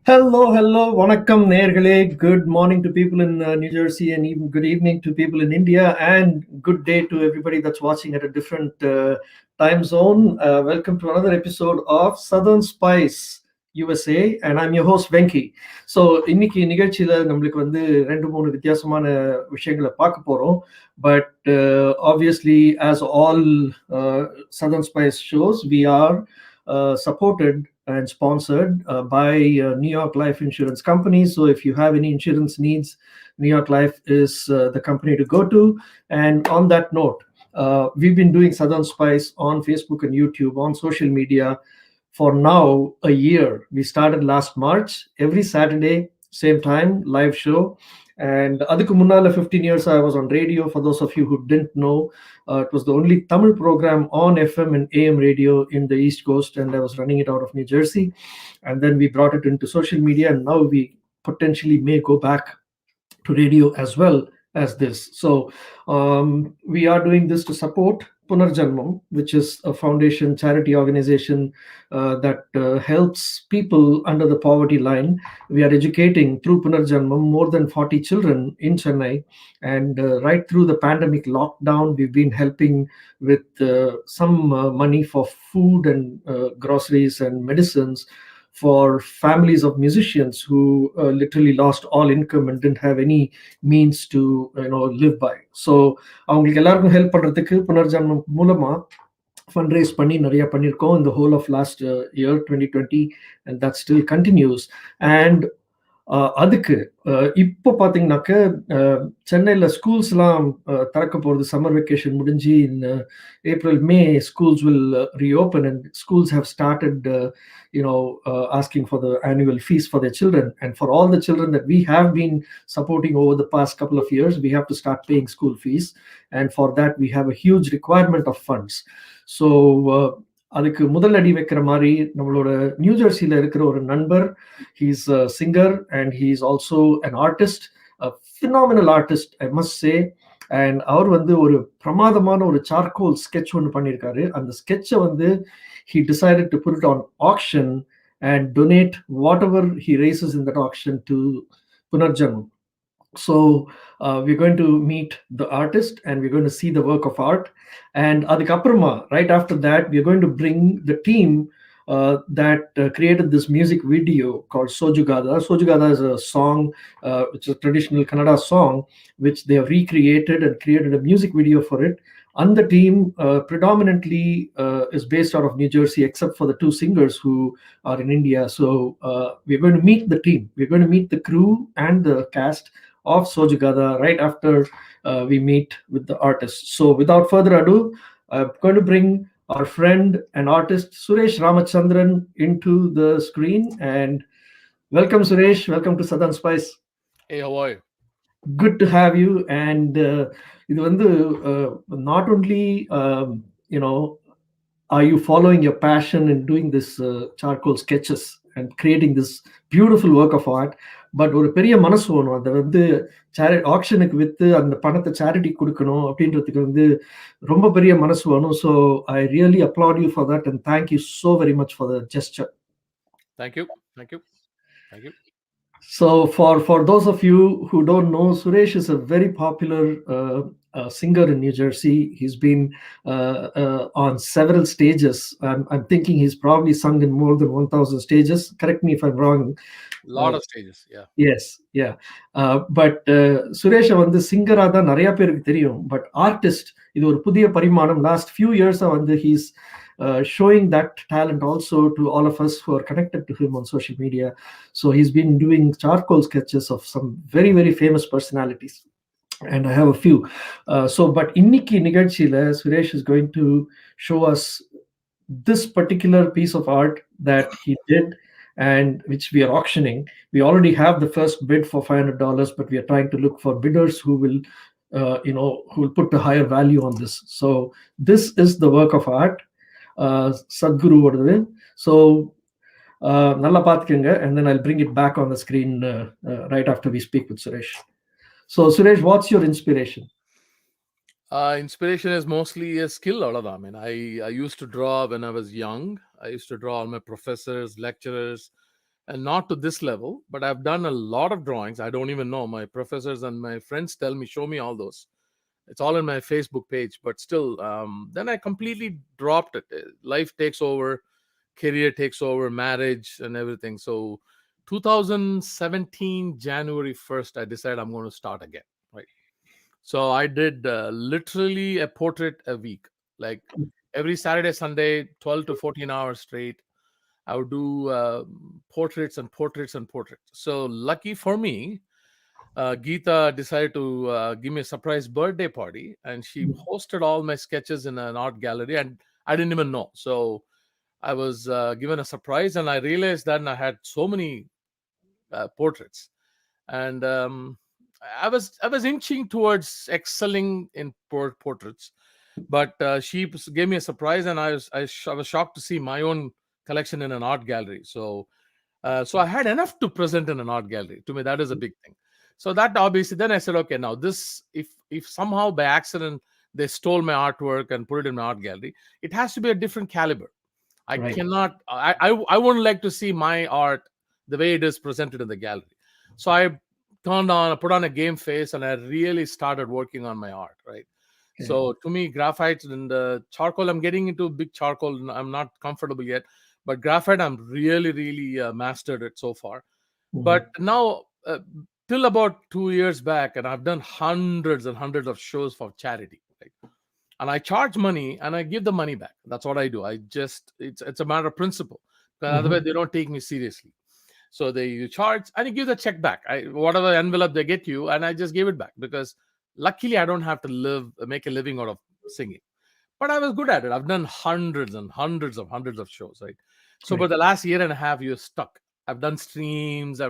Hello, vanakkam நேயர்களே. Good morning to people in New Jersey, and even good evening to people in India, and good day to everybody that's watching at a different time zone. Welcome to another episode of Southern Spice USA, and I'm your host Venki. So இன்னைக்கு நிகழ்ச்சியில நம்மளுக்கு வந்து ரெண்டு மூணு வித்தியாசமான விஷயங்களை பார்க்க போறோம். But obviously, as all Southern Spice shows, we are supported and sponsored by New York Life Insurance Company. So if you have any insurance needs, New York Life is the company to go to. And on that note, we've been doing Southern Spice on Facebook and YouTube, on social media for now a year. We started last March, every Saturday, same time, live show. And அதுக்கு முன்னால 15 years I was on radio. For those of you who didn't know, it was the only Tamil program on FM and AM radio in the East Coast, and I was running it out of New Jersey. And then we brought it into social media, and now we potentially may go back to radio as well as this. So we are doing this to support Punarjanmam, which is a foundation charity organization that helps people under the poverty line. We are educating through Punarjanmam more than 40 children in Chennai, and right through the pandemic lockdown, we've been helping with some money for food and groceries and medicines for families of musicians who literally lost all income and didn't have any means to live by. So அவங்களுக்கு எல்லாருக்கும் help பண்றதுக்கு புனர்ஜன்மம் மூலமா fundraise பண்ணி நிறைய பண்ணியிருக்கோம் in the whole of last year 2020, and that still continues. And அதுக்கு இப்போ பார்த்தீங்கன்னாக்க சென்னையில் ஸ்கூல்ஸ்லாம் திறக்க போகிறது. சம்மர் வெக்கேஷன் முடிஞ்சு in April, May, schools will reopen, and schools have started asking for the annual fees for their children. And for all the children that we have been supporting over the past couple of years, we have to start paying school fees, and for that we have a huge requirement of funds. So அதுக்கு முதலடி வைக்கிற மாதிரி நம்மளோட new ஜெர்சியில் இருக்கிற ஒரு நண்பர், he's a singer and he is also an artist, phenomenal artist I must say. And அவர் வந்து ஒரு பிரமாதமான ஒரு சார்கோல் ஸ்கெட்ச் ஒன்று பண்ணியிருக்காரு. அந்த ஸ்கெட்சை வந்து he decided to put it on auction and donate whatever he raises in that auction to Punarjanmam. So we're going to meet the artist and we're going to see the work of art. And adikaprama, right after that, we're going to bring the team that created this music video called Sojugada. Sojugada is a song, which is a traditional Kannada song, which they have recreated and created a music video for it. And the team predominantly is based out of New Jersey, except for the two singers who are in India. So we're going to meet the team. We're going to meet the crew and the cast of Sojugada right after we meet with the artist. So without further ado, I'm going to bring our friend and artist Suresh Ramachandran into the screen. And welcome, Suresh. Welcome to Southern Spice. Hey, how are you? Good to have you. And இது வந்து not only are you following your passion and doing this charcoal sketches and creating this beautiful work of art, but ஒரு பெரிய மனசு வேணும். அதை வந்து ஆக்ஷனுக்கு விற்று அந்த பணத்தை சேரிட்டி கொடுக்கணும் அப்படின்றதுக்கு வந்து ரொம்ப பெரிய மனசு வேணும். So I really applaud you for that and thank you so very much for the gesture. Thank you. Thank you. Thank you. So for those of you who don't know, Suresh is a very popular singer in New Jersey. He's been on several stages. I'm thinking he's probably sung in more than 1,000 stages. Correct me if I'm wrong. Lot of stages, yeah. Yes, yeah. But Suresh வந்து சிங்கரா தான் நிறைய பேருக்கு தெரியும். But artist இது ஒரு புதிய பரிமாணம். Last few இயர்ஸா வந்து he's showing that talent also to all of us who are connected to him on social media. So he's been doing charcoal sketches of some very, very famous personalities. And I have a few. But இன்னைக்கு நிகழ்ச்சியில Suresh is going to show us this particular piece of art that he did and which we are auctioning. We already have the first bid for $500, but we are trying to look for bidders who will who will put a higher value on this. So this is the work of art, Sadhguru ஓடது. So நல்லா பார்த்துக்கங்க, and then I'll bring it back on the screen right after we speak with Suresh. So Suresh, what's your inspiration? Inspiration is mostly a skill. I mean, I used to draw when I was young. I used to draw all my professors, lecturers, and not to this level, but I've done a lot of drawings. I don't even know. My professors and my friends tell me, show me all those. It's all in my Facebook page, but still, then I completely dropped it. Life takes over, career takes over, marriage and everything. So 2017 January 1st, I decided I'm going to start again. Right. So I did literally a portrait a week, like every Saturday, Sunday, 12 to 14 hours straight. I would do portraits and portraits and portraits. So lucky for me, Geeta decided to give me a surprise birthday party, and she hosted all my sketches in an art gallery, and I didn't even know. So I was given a surprise, and I realized that I had so many portraits, and I was inching towards excelling in portraits, but she gave me a surprise, and I was shocked to see my own collection in an art gallery. So I had enough to present in an art gallery. To me, that is a big thing. So that obviously, then I said, okay, now this, if somehow by accident they stole my artwork and put it in my art gallery, it has to be a different caliber. I Right. cannot. I wouldn't like to see my art the way it is presented in the gallery. So I put on a game face, and I really started working on my art. Right. Okay. So to me, graphite and charcoal, I'm getting into big charcoal. I'm not comfortable yet, but graphite, I'm really, really mastered it so far. Mhm. But now, till about 2 years back, and I've done hundreds and hundreds of shows for charity. Right? And I charge money, and I give the money back. That's what I do. It's a matter of principle. Because Mhm. otherwise, they don't take me seriously. So you charge and you give the check back. Whatever envelope they get you, and I just give it back because luckily I don't have to make a living out of singing. But I was good at it. I've done hundreds and hundreds of shows, right? So for Right. the last year and a half, you're stuck. I've done streams,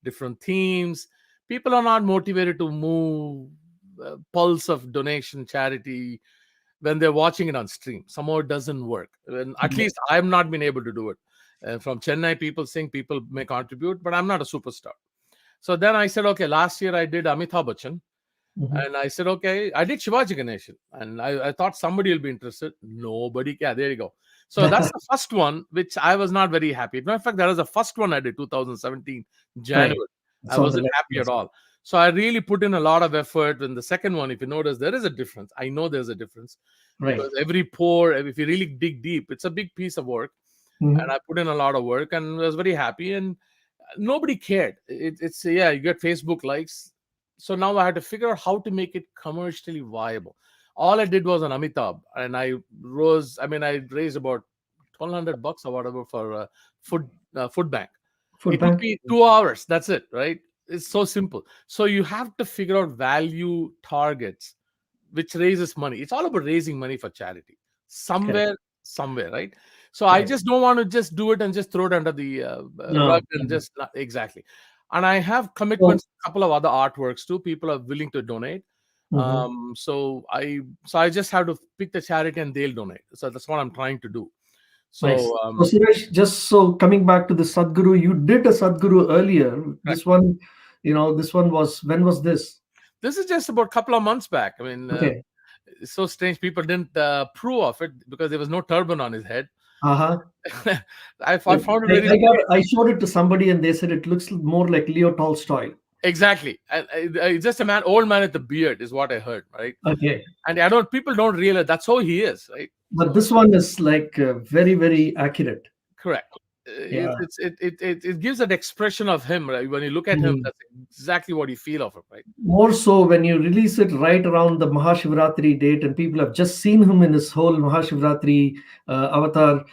different themes. People are not motivated to move, pulse of donation, charity, when they're watching it on stream. Somehow it doesn't work. And at Mhm. least I've not been able to do it. From Chennai, people sing, people may contribute, but I'm not a superstar. So then I said, okay, last year I did Amitabh Bachchan. Mhm. And I said, okay, I did Shivaji Ganeshan. And I thought somebody will be interested. Nobody. Yeah, there you go. So that's the first one, which I was not very happy. Matter of fact, that was the first one I did, 2017, Right. January. I It's on the wasn't left happy hand at side. all. So I really put in a lot of effort. And the second one, if you notice, there is a difference. I know there's a difference Right. because every pore, if you really dig deep, it's a big piece of work. And Mhm. I put in a lot of work and was very happy. And nobody cared. It's yeah, you get Facebook likes. So now I had to figure out how to make it commercially viable. All I did was on Amitabh, and I raised about $1,200 or whatever for food bank. Food It took bank. me 2 hours. That's it, right? It's so simple. So you have to figure out value targets which raises money. It's all about raising money for charity Correct. somewhere, right? So I Correct. just don't want to just do it and just throw it under the rug No. and just not, exactly. And I have So, commitments, a couple of other artworks too. People are willing to donate. mhm. So I just have to pick the charity and they'll donate. So that's what I'm trying to do. Nice. So So, Suresh, just so coming back to the Sadhguru, you did a Sadhguru earlier. correct. This one, this one was, when was this? This is just about a couple of months back. I mean, Okay. it's so strange. People didn't approve of it because there was no turban on his head. Uh-huh. I found it I, very I got, strange. I showed it to somebody and they said it looks more like Leo Tolstoy. Exactly. Just a old man with a beard is what I heard, right? Okay. And people don't realize that's how he is, right? But So this one is like very, very accurate. correct. Yeah. It gives an expression of him, right? When you look at him, Mhm. that's exactly what you feel of him, right? More so when you release it right around the Mahashivratri date and people have just seen him in his whole Mahashivratri avatar,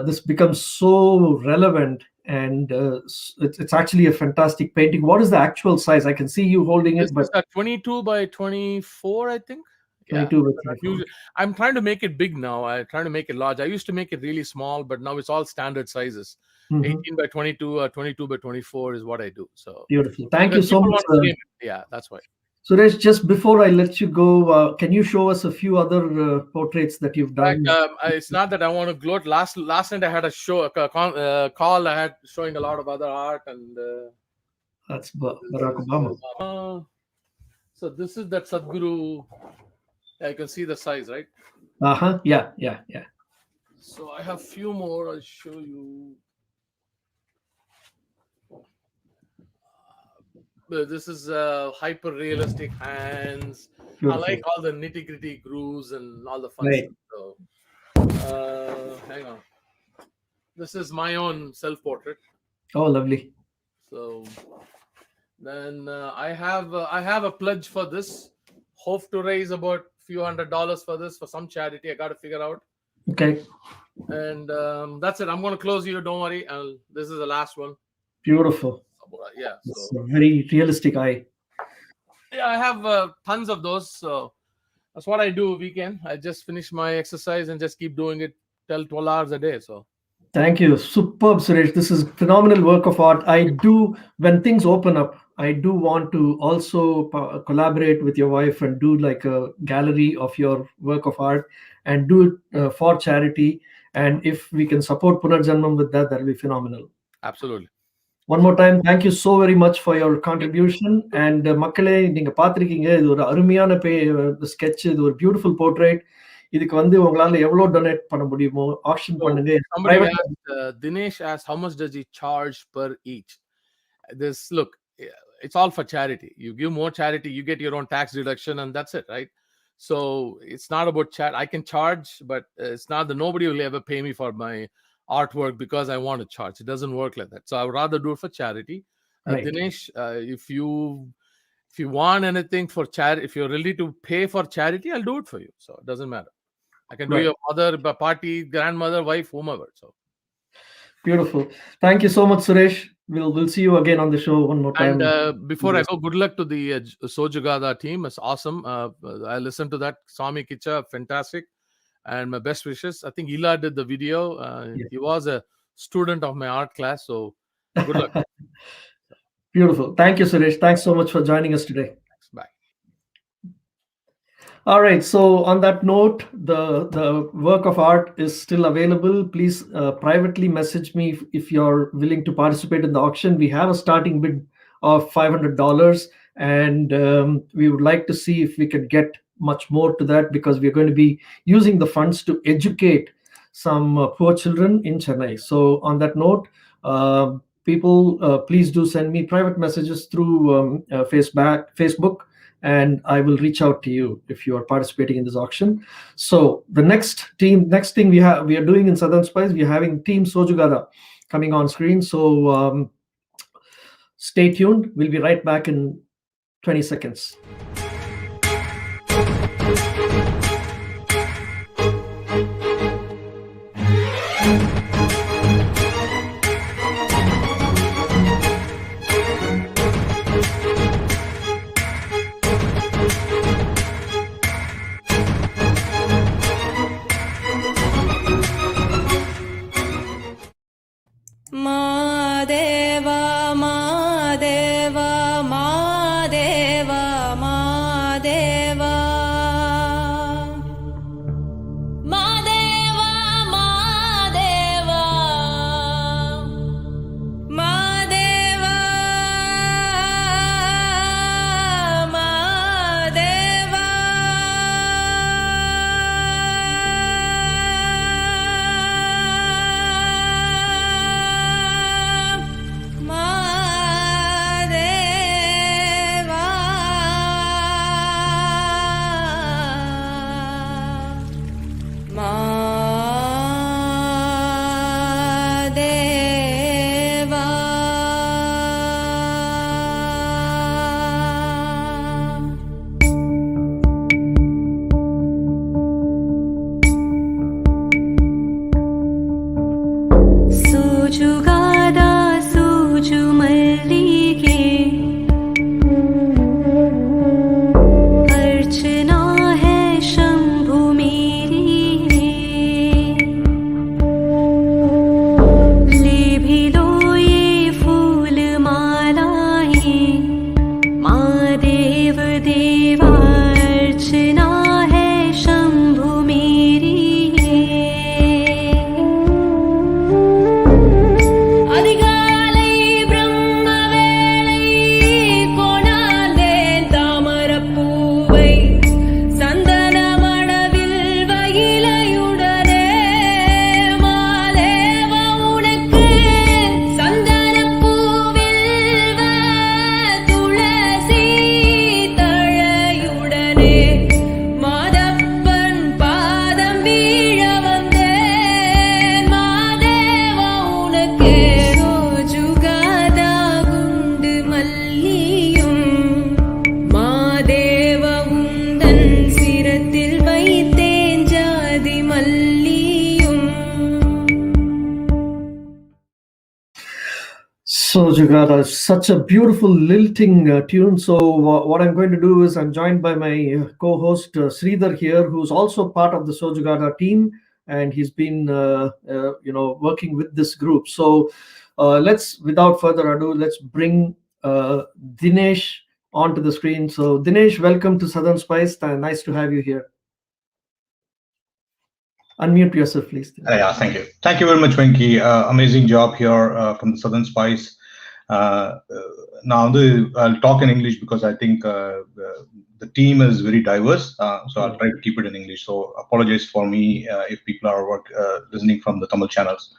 this becomes so relevant and it's actually a fantastic painting. What is the actual size? I can see you holding This it, is but a 22 by 24, I think. Yeah. 22 by But 24. I'm trying to make it big now. I'm trying to make it large. I used to make it really small, but now it's all standard sizes. Mhm. 18 by 22 or 22 by 24 is what I do. So Beautiful. Thank you because so people much, want to frame it. Yeah, that's why. Suresh. Just before I let you go, can you show us a few other portraits that you've In fact, done? it's not that I want to gloat. Last night I had a show, call. I had showing a lot of other art, and That's this Barack is Obama. so this is that Sadhguru. I can see the size, right? Uh-huh. Yeah, yeah, yeah. So I have few more. I'll show you. This is hyper realistic hands. Beautiful. I like all the nitty gritty grooves and all the fun Right. stuff. So, hang on. This is my own self portrait. Oh, lovely. So then I have a pledge for this. Hope to raise about few $100 for this for some charity. I got to figure out. Okay. And that's it. I'm going to close you. Don't worry. This is the last one. Beautiful. Yeah. It's a very realistic eye. Yeah, I have tons of those. So that's what I do weekend. I just finish my exercise and just keep doing it till 12 hours a day. So Thank you. Superb, Suresh. This is phenomenal work of art. I do, when things open up, I do want to also collaborate with your wife and do like a gallery of your work of art and do it for charity. And if we can support Punarjanmam with that, that'll be phenomenal. absolutely. One more time, thank you so very much for your contribution. And மக்களே நீங்க பார்த்திருக்கீங்க, இது ஒரு அருமையான sketch, இது ஒரு beautiful portrait. இதுக்கு வந்து உங்களால எவ்வளவு டொனேட் பண்ண முடியுமோ ஆக்ஷன் பண்ணுங்க. Somebody asked, Dinesh asked, how much does he charge per each? Look, it's all for charity. You give more charity, you get your own tax deduction, and that's it, right? So it's not about chat. I can charge, but it's not that nobody will ever pay me for my artwork because I want to charge. It doesn't work like that. So I would rather do it for charity. Right. Dinesh, if you want anything for charity, if you're ready to pay for charity, I'll do it for you. So it doesn't matter. I can do your mother, party, grandmother, wife, whomever. So beautiful. Thank you so much, Suresh. We'll see you again on the show one more time. And before I go, good luck to the Sojugada team. It's awesome. I listened to that. Swami Kicha, fantastic. And my best wishes. I think Ila did the video. He was a student of my art class. So good luck. Beautiful. Thank you, Suresh. Thanks so much for joining us today. Thanks. Bye. All right. So on that note, the work of art is still available. Please privately message me if you're willing to participate in the auction. We have a starting bid of $500, and we would like to see if we can get much more to that, because we're going to be using the funds to educate some poor children in Chennai. So on that note, people, please do send me private messages through Facebook, and I will reach out to you if you are participating in this auction. So the next thing we are doing in Southern Spice, we are having Team Sojugada coming on screen. So stay tuned. We'll be right back in 20 seconds. Thulasi Sojugada, such a beautiful lilting tune. So what I'm going to do is I'm joined by my co-host Sridhar here, who's also part of the Sojugada team, and he's been working with this group. So let's, without further ado, let's bring Dinesh onto the screen. So Dinesh, welcome to Southern Spice. Nice to have you here. Unmute yourself, please. Yeah, thank you. Thank you very much, Venki. Amazing job here from the Southern Spice. Now, I'll talk in English because I think the team is very diverse. So I'll try to keep it in English. So apologize for me if people are listening from the Tamil channels.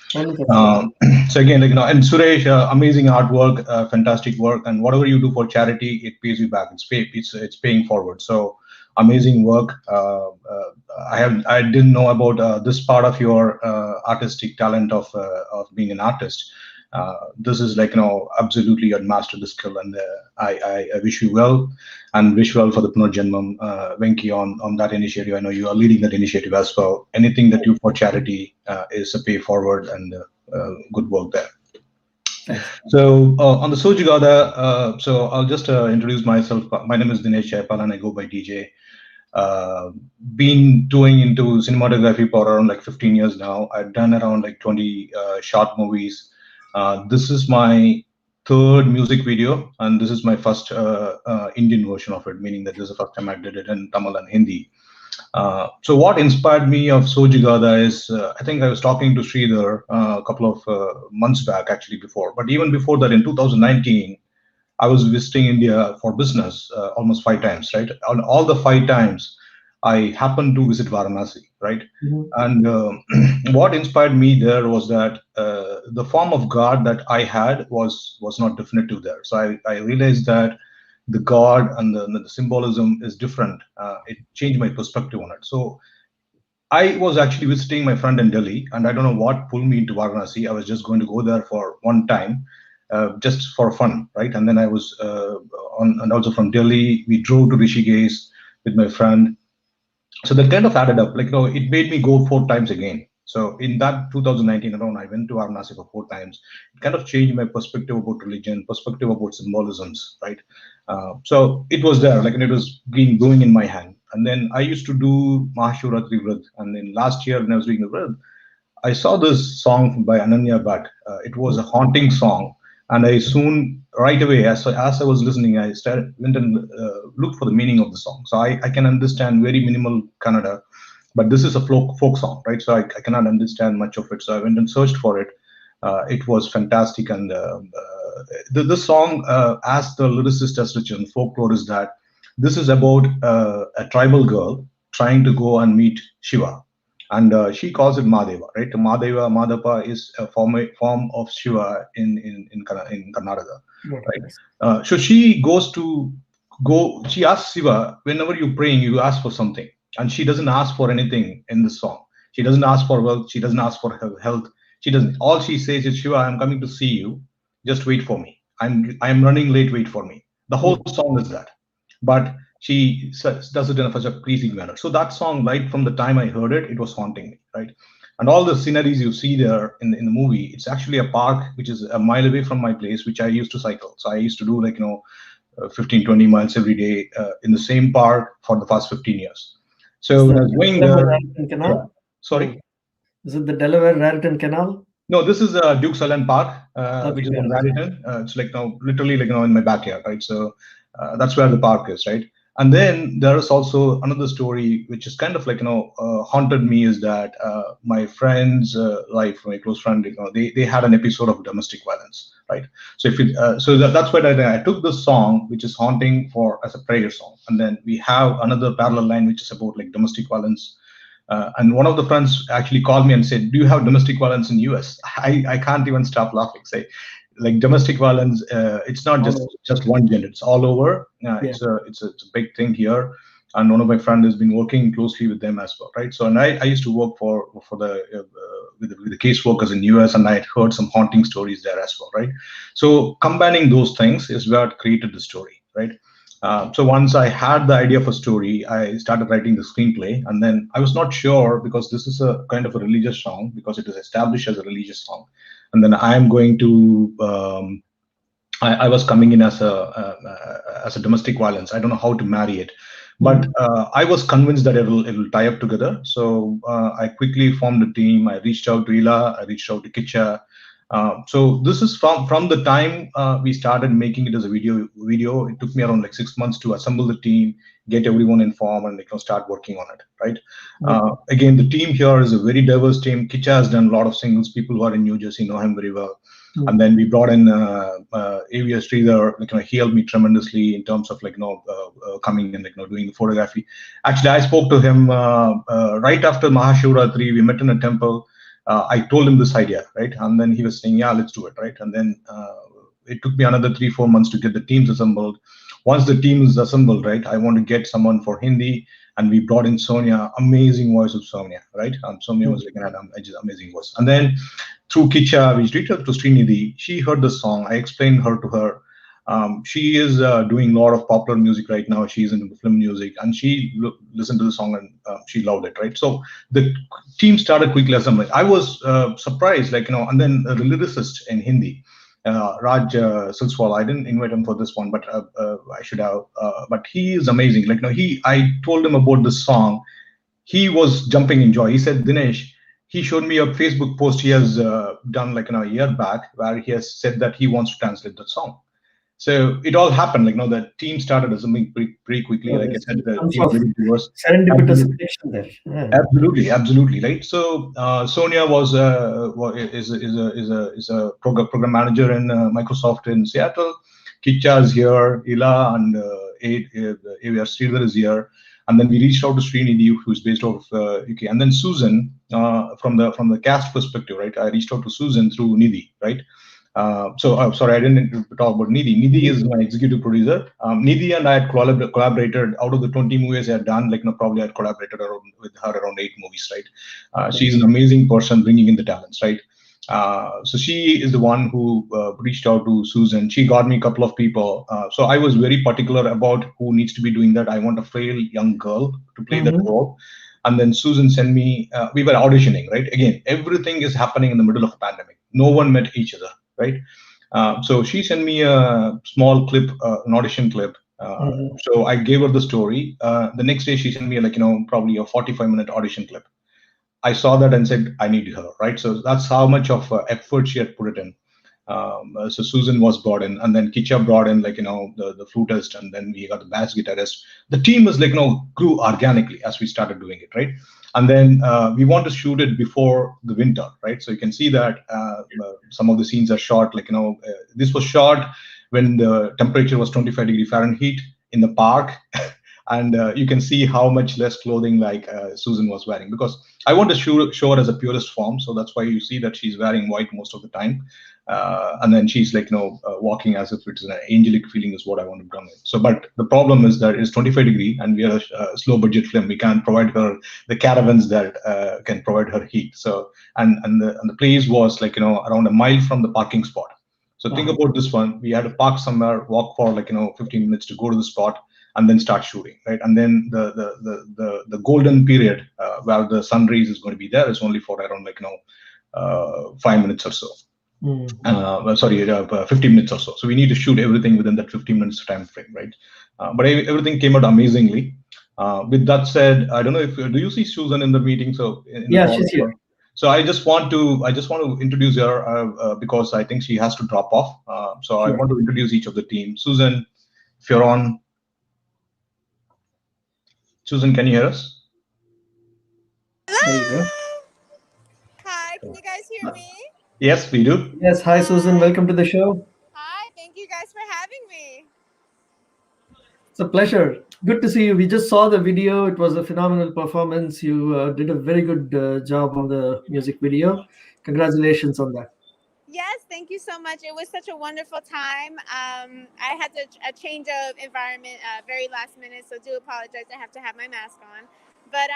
So again, and Suresh, amazing artwork, fantastic work, and whatever you do for charity, it pays you back. It's paying forward. So amazing work. I didn't know about this part of your artistic talent of being an artist. This is absolutely you mastered the skill, and I wish you well, and wish well for the Punarjanmam, Venki, on that initiative. I know you are leading that initiative as well. Anything that you do for charity is a pay forward, and good work there. Thanks. So on the Sojugada, so I'll just introduce myself. My name is Dinesh Jaipal, and I go by DJ. Been doing into cinematography for around 15 years now. I've done around 20 short movies. This is my third music video, and this is my first Indian version of it, meaning that this is the first time I did it in Tamil and Hindi. So what inspired me of Sojugada is, I think I was talking to Sridhar a couple of months back, actually before, but even before that in 2019, I was visiting India for business almost 5 times, right? On all the 5 times, I happened to visit Varanasi, right? And what inspired me there was that the form of God that I had was not definitive there. So I realized that the God and the symbolism is different. It changed my perspective on it. So I was actually visiting my friend in Delhi, and I don't know what pulled me into Varanasi. I was just going to go there for one time, just for fun, right? And then I was and also from Delhi, we drove to Rishikesh with my friend. So that kind of added up. It made me go 4 times again. So in that 2019 around, I went to Varanasi for 4 times. It kind of changed my perspective about religion, perspective about symbolisms, right? So it was there, and it was being going in my hand. And then I used to do Mahashivratri Vrit. And then last year when I was doing the Vrit, I saw this song by Ananya Bhatt. It was a haunting song. And I soon, right away, as I was listening, I went and looked for the meaning of the song. So I can understand very minimal Kannada, but this is a folk song, right? So I cannot understand much of it. So I went and searched for it. It was fantastic. And the song, as the lyricist has written, folklore is that this is about a tribal girl trying to go and meet Shiva. And she calls it Madeva, right? Madapa is a form of Shiva in Karnataka, right? So she she asks Shiva, whenever you're praying, you ask for something. And she doesn't ask for anything in the song. She doesn't ask for wealth. She doesn't ask for health. She doesn't. All she says is, Shiva, I'm coming to see you. Just wait for me. I'm running late. Wait for me. The whole song is that. But she does it in such a pleasing manner. So that song, right from the time I heard it, it was haunting me, right? And all the sceneries you see there in the movie, it's actually a park which is a mile away from my place, which I used to cycle. So I used to do 15, 20 miles every day in the same park for the past 15 years. So when I was going there, sorry? Is it the Delaware Raritan Canal? No, this is Duke's Island Park, which is in Raritan. It's literally in my backyard, right? So that's where the park is, right? And then there is also another story which is kind of haunted me, is that my friend's life, my close friend, they had an episode of domestic violence, right? So that's why I took this song, which is haunting, as a prayer song. And then we have another parallel line which is about domestic violence. And one of the friends actually called me and said, "Do you have domestic violence in US?" I can't even stop laughing. Say, domestic violence, it's not just one gender; it's all over. It's a big thing here. And one of my friends has been working closely with them as well, right? So, and I used to work for with the caseworkers in US, and I had heard some haunting stories there as well, right? So combining those things is what created the story, right? So once I had the idea of a story, I started writing the screenplay, and then I was not sure, because this is a kind of a religious song, because it is established as a religious song, and then I am going to I was coming in as a domestic violence. I don't know how to marry it, but I was convinced that it will tie up together. So I quickly formed a team. I reached out to Ila. I reached out to Kicha. So this is from the time we started making it as a video. It took me around like 6 months to assemble the team, get everyone informed, and start working on it. Right. Again, the team here is a very diverse team. Kicha has done a lot of singles. People who are in New Jersey know him very well. And then we brought in AVS Sridhar. He helped me tremendously in terms of coming and doing the photography. Actually, I spoke to him right after Mahashivratri. We met in a temple. I told him this idea, right? And then he was saying, "Yeah, let's do it," right? And then it took me another 3-4 months to get the teams assembled. Once the team is assembled, right, I want to get someone for Hindi, and we brought in Sonia, amazing voice of Sonia, right? Sonia was an amazing voice. And then through Kicha, we reached out to Srinidhi. She heard the song. I explained her to her. She is doing a lot of popular music right now. She's into film music, and she listened to the song and she loved it, right? So the team started quickly assembling. I was surprised, and then the lyricist in Hindi, Raj Silswal. I didn't invite him for this one, but I should have. But he is amazing. I told him about this song. He was jumping in joy. He said, Dinesh, he showed me a Facebook post he has done a year back where he has said that he wants to translate the song. So it all happened. The team started assembling pretty quickly. Like I said, the team really diverse. Serendipitous connection there. Yeah. Absolutely, right. So Sonia is a program manager in Microsoft in Seattle. Kicha is here, Ila and AVR Sridhar is here. And then we reached out to Srinidhi, who's based out of UK. And then Susan, from the cast perspective, right? I reached out to Susan through Nidhi, right? Sorry, I didn't talk about Nidhi. Nidhi is my executive producer. Nidhi and I had collaborated out of the 20 movies I had done. Probably I had collaborated with her around 8 movies, right? She's an amazing person, bringing in the talents, right? So she is the one who reached out to Susan. She got me a couple of people. So I was very particular about who needs to be doing that. I want a frail young girl to play that role. And then Susan sent me, we were auditioning, right? Again, everything is happening in the middle of a pandemic. No one met each other, right? So she sent me a small clip, an audition clip. So I gave her the story. The next day she sent me probably a 45-minute audition clip. I saw that and said, I need her, right? So that's how much of effort she had put it in. So Susan was brought in, and then Kicha brought in the flutist, and then we got the bass guitarist. The team was grew organically as we started doing it, right? And then we want to shoot it before the winter, right? So you can see that some of the scenes are shot this was shot when the temperature was 25 degrees Fahrenheit in the park. And you can see how much less clothing Susan was wearing, because I want to show her as a purest form. So that's why you see that she's wearing white most of the time. And then she's walking as if it's an angelic feeling is what I want to bring in. So, but the problem is that it's 25 degree and we are a slow budget film. We can't provide her the caravans that can provide her heat. So, and the place was around a mile from the parking spot. So think about this one. We had to park somewhere, walk for 15 minutes to go to the spot, and then start shooting, right? And then the golden period where the sun rays is going to be there is only for around 5 minutes or so. 15 minutes or so. So we need to shoot everything within that 15 minutes time frame, right? But everything came out amazingly. With that said, I don't know if do you see Susan in the meeting? So yeah, she's here. So I just want to introduce her because I think she has to drop off. So I want to introduce each of the team. Susan, if you're on. Susan, can you hear us? There you go. Hi, can you guys hear me? Yes, we do. Yes, hi Susan, welcome to the show. Hi, thank you guys for having me. It's a pleasure. Good to see you. We just saw the video. It was a phenomenal performance. You did a very good job on the music video. Congratulations on that. Yes, thank you so much. It was such a wonderful time. I had a change of environment very last minute, so do apologize. I have to have my mask on. But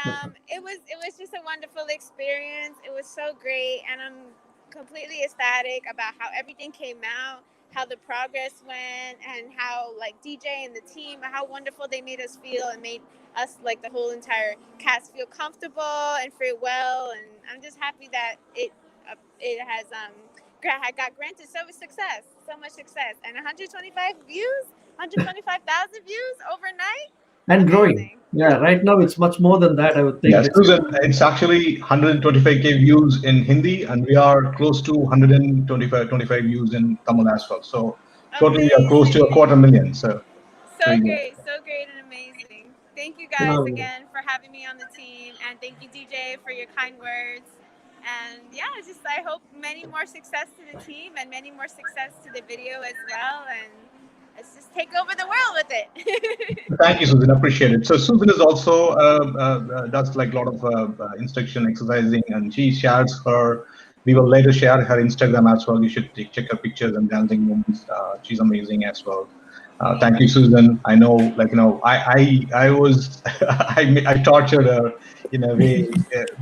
it was just a wonderful experience. It was so great, and I'm completely ecstatic about how everything came out, how the progress went, and how DJ and the team, how wonderful they made us feel and made us the whole entire cast feel comfortable and feel well. And I'm just happy that it has got granted so much success, and 125 views, 125,000 views overnight. And growing. Amazing. Yeah, right now it's much more than that, I would think. Yeah, Susan, it's actually 125K views in Hindi, and we are close to 125 views in Tamil as well. So totally, we are close to a 250,000. So great and amazing. Thank you guys again for having me on the team, and thank you, DJ, for your kind words. And yeah, I hope many more success to the team and many more success to the video as well. And let's just take over the world with it. Thank you, Susan. Appreciate it. So Susan is also does like a lot of instruction exercising, and she shares her. We will later share her Instagram as well. You should check her pictures and dancing moments. She's amazing as well. Thank you, Susan. I know, I was, I tortured her in a way,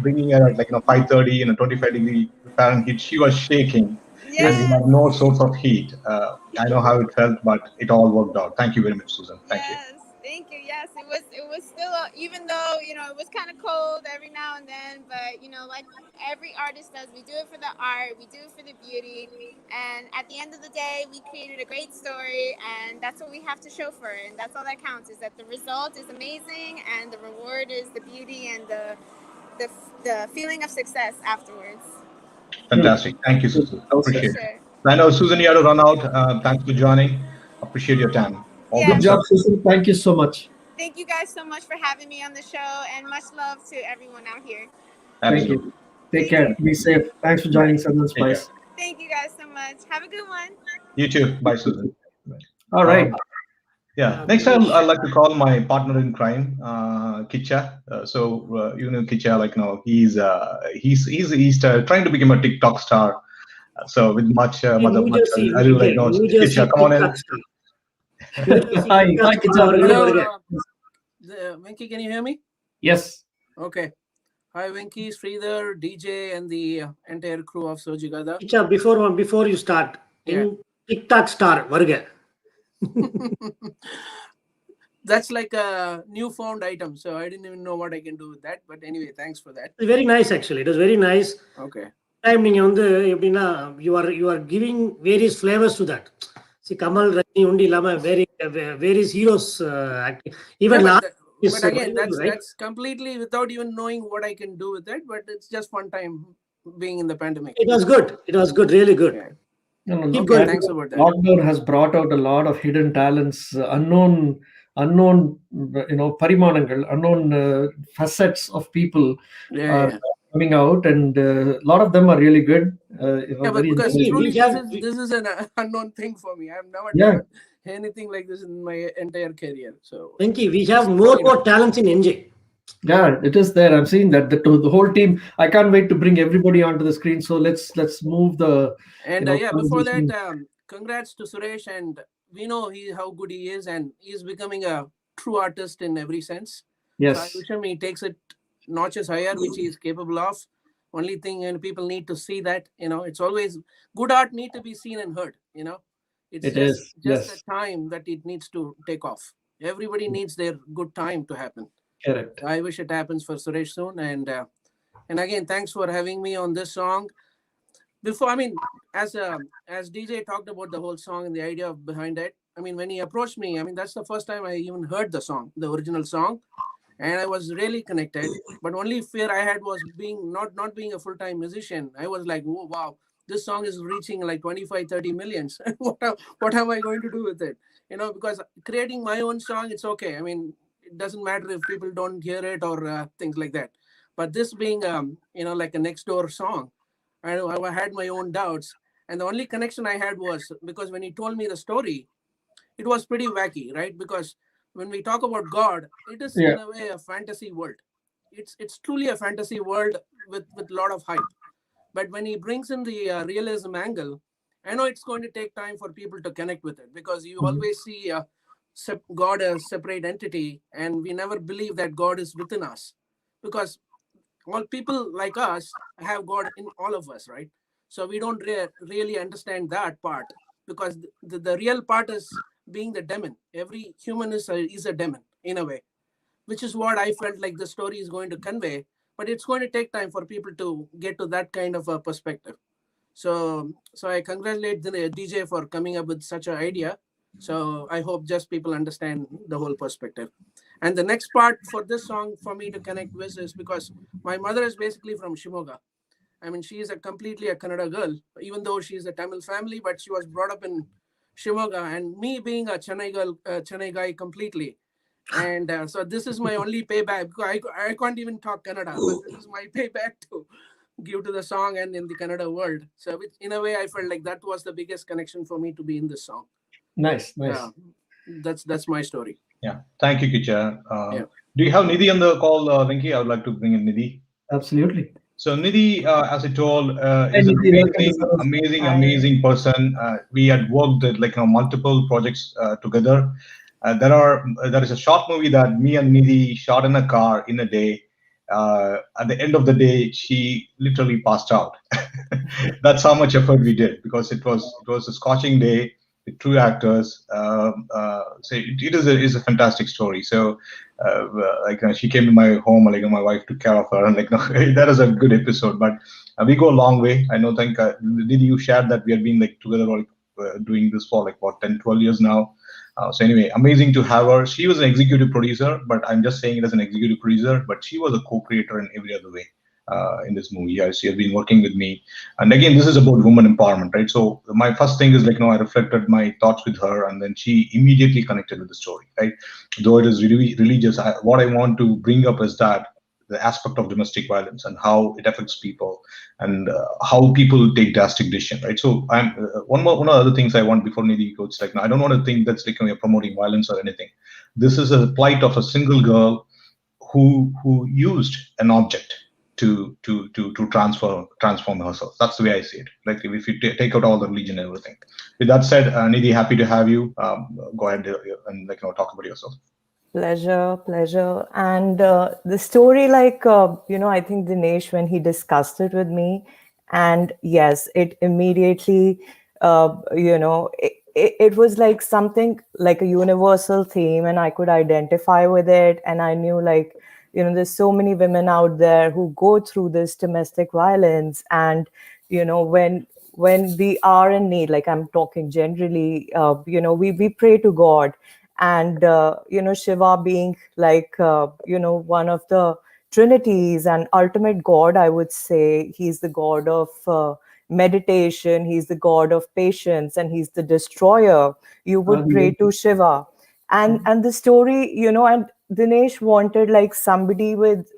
bringing her at 5:30 in a 25-degree Fahrenheit. She was shaking, and we had no source of heat. I know how it felt, but it all worked out. Thank you very much, Susan. Thank you. Thank you. Yes, it was still, even though, it was kind of cold every now and then, but, like every artist does, we do it for the art, we do it for the beauty. And at the end of the day, we created a great story, and that's what we have to show for it. And that's all that counts, is that the result is amazing and the reward is the beauty and the feeling of success afterwards. Fantastic. Thank you, Susan. Appreciate it. I know, Susan, you had to run out. Thanks for joining. Appreciate your time. Good job, Susan. Thank you so much. Thank you guys so much for having me on the show, and much love to everyone out here. Absolutely. Thank you. Take care. Be safe. Thanks for joining Southern Spice. Thank you guys so much. Have a good one. You too. Bye, Susan. All right. Yeah. Next time, I'd like to call my partner in crime, Kicha. You know Kicha, he's trying to become a TikTok star. So with much, I do Kicha, come on in. Hi, Hello, Venki, can you hear me? Yes. Okay. Hi, Venki, Sridhar, DJ, and the entire crew of Sojugada. Before you start, in TikTok star, varga. That's like a newfound item, so I didn't even know what I can do with that. But anyway, thanks for that. It's very nice, actually. It was very nice. Okay. Time you are giving various flavors to that. See, Kamal Rajni undi lama various heroes acting. Even last. But again, that's completely without even knowing what I can do with that. But it's just fun time being in the pandemic. It was good. It was good. Really good. Yeah. Keep going. Thanks about that. Lockdown has brought out a lot of hidden talents, unknown, parimanangal, unknown facets of people coming out, and a lot of them are really good. But because truly, this is an unknown thing for me. I've never done anything like this in my entire career. So, Venki, we have more talents in NJ. Yeah, it is there. I'm seeing that the whole team. I can't wait to bring everybody onto the screen. So let's move the. And before that, congrats to Suresh, and we know how good he is, and he's becoming a true artist in every sense. Yes. So I wish him he takes it notches higher, which he is capable of. Only thing, and people need to see that. It's always good art need to be seen and heard. It's just a time that it needs to take off. Everybody needs their good time to happen. Correct. I wish it happens for Suresh soon. And again, thanks for having me on this song. Before, as DJ talked about the whole song and the idea behind it, when he approached me, that's the first time I even heard the song, the original song, and I was really connected. But only fear I had was not being a full-time musician. I was like, oh, wow, this song is reaching like 25-30 millions. What am I going to do with it? Because creating my own song, it's okay. It doesn't matter if people don't hear it or things like that. But this being, like a next door song, I had my own doubts. And the only connection I had was because when he told me the story, it was pretty wacky, right? Because when we talk about God, it is in a way a fantasy world. It's truly a fantasy world with a lot of hype. But when he brings in the realism angle, I know it's going to take time for people to connect with it, because you always see God as a separate entity, and we never believe that God is within us, because all people like us have God in all of us, right? So we don't really understand that part, because the real part is being the demon. Every human is a demon in a way, which is what I felt like the story is going to convey. But it's going to take time for people to get to that kind of a perspective. So I congratulate the DJ for coming up with such an idea. So I hope just people understand the whole perspective. And the next part for this song for me to connect with is because my mother is basically from Shimoga. I mean, she is completely a Kannada girl, even though she is a Tamil family, but she was brought up in Shimoga. And me being a Chennai girl, Chennai guy completely. And so this is my only payback, because I can't even talk Kannada, but this is my payback to give to the song and in the Kannada world. So in a way, I felt like that was the biggest connection for me to be in this song. Nice. That's my story. Yeah, thank you, Kicha. Yeah. Do you have Nidhi on the call, Venki? I would like to bring in Nidhi. Absolutely. So Nidhi, as I told, is an amazing person. We had worked at multiple projects together. There is a short movie that me and Nidhi shot in a car in a day. At the end of the day, she literally passed out. That's how much effort we did, because it was a scorching day with true actors. So it is a fantastic story. So she came to my home, my wife took care of her, and that is a good episode. But we go a long way. I know. Did you share that we have been together doing this for 10, 12 years now? So anyway, amazing to have her. She was an executive producer, but I'm just saying it as an executive producer, but she was a co-creator in every other way in this movie. She has been working with me. And again, this is about women empowerment, right? So my first thing is I reflected my thoughts with her, and then she immediately connected with the story, right? Though it is really religious, what I want to bring up is that the aspect of domestic violence and how it affects people, and how people take drastic decisions, right? So I'm one of the other things I want before Nidhi goes, I don't want to think that's we are promoting violence or anything. This is a plight of a single girl who used an object to transform herself. That's the way I see it. If you take out all the religion and everything. With that said, Nidhi, happy to have you. Go ahead and talk about yourself. Pleasure. And the story, I think Dinesh, when he discussed it with me, and yes, it immediately, it was like something like a universal theme, and I could identify with it. And I knew there's so many women out there who go through this domestic violence. And, when we are in need, I'm talking generally, we pray to God. And, Shiva being one of the trinities and ultimate God, I would say. He's the God of meditation. He's the God of patience, and he's the destroyer. You would pray to Shiva. And the story, and Dinesh wanted somebody with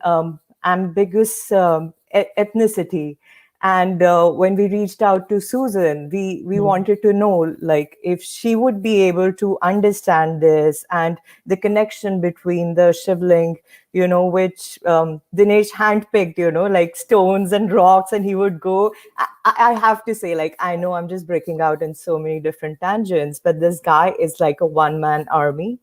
ambiguous ethnicity. And when we reached out to Susan, we wanted to know if she would be able to understand this, and the connection between the Shivling, which Dinesh handpicked, stones and rocks, and he would go. I have to say, I know I'm just breaking out in so many different tangents, but this guy is like a one-man army.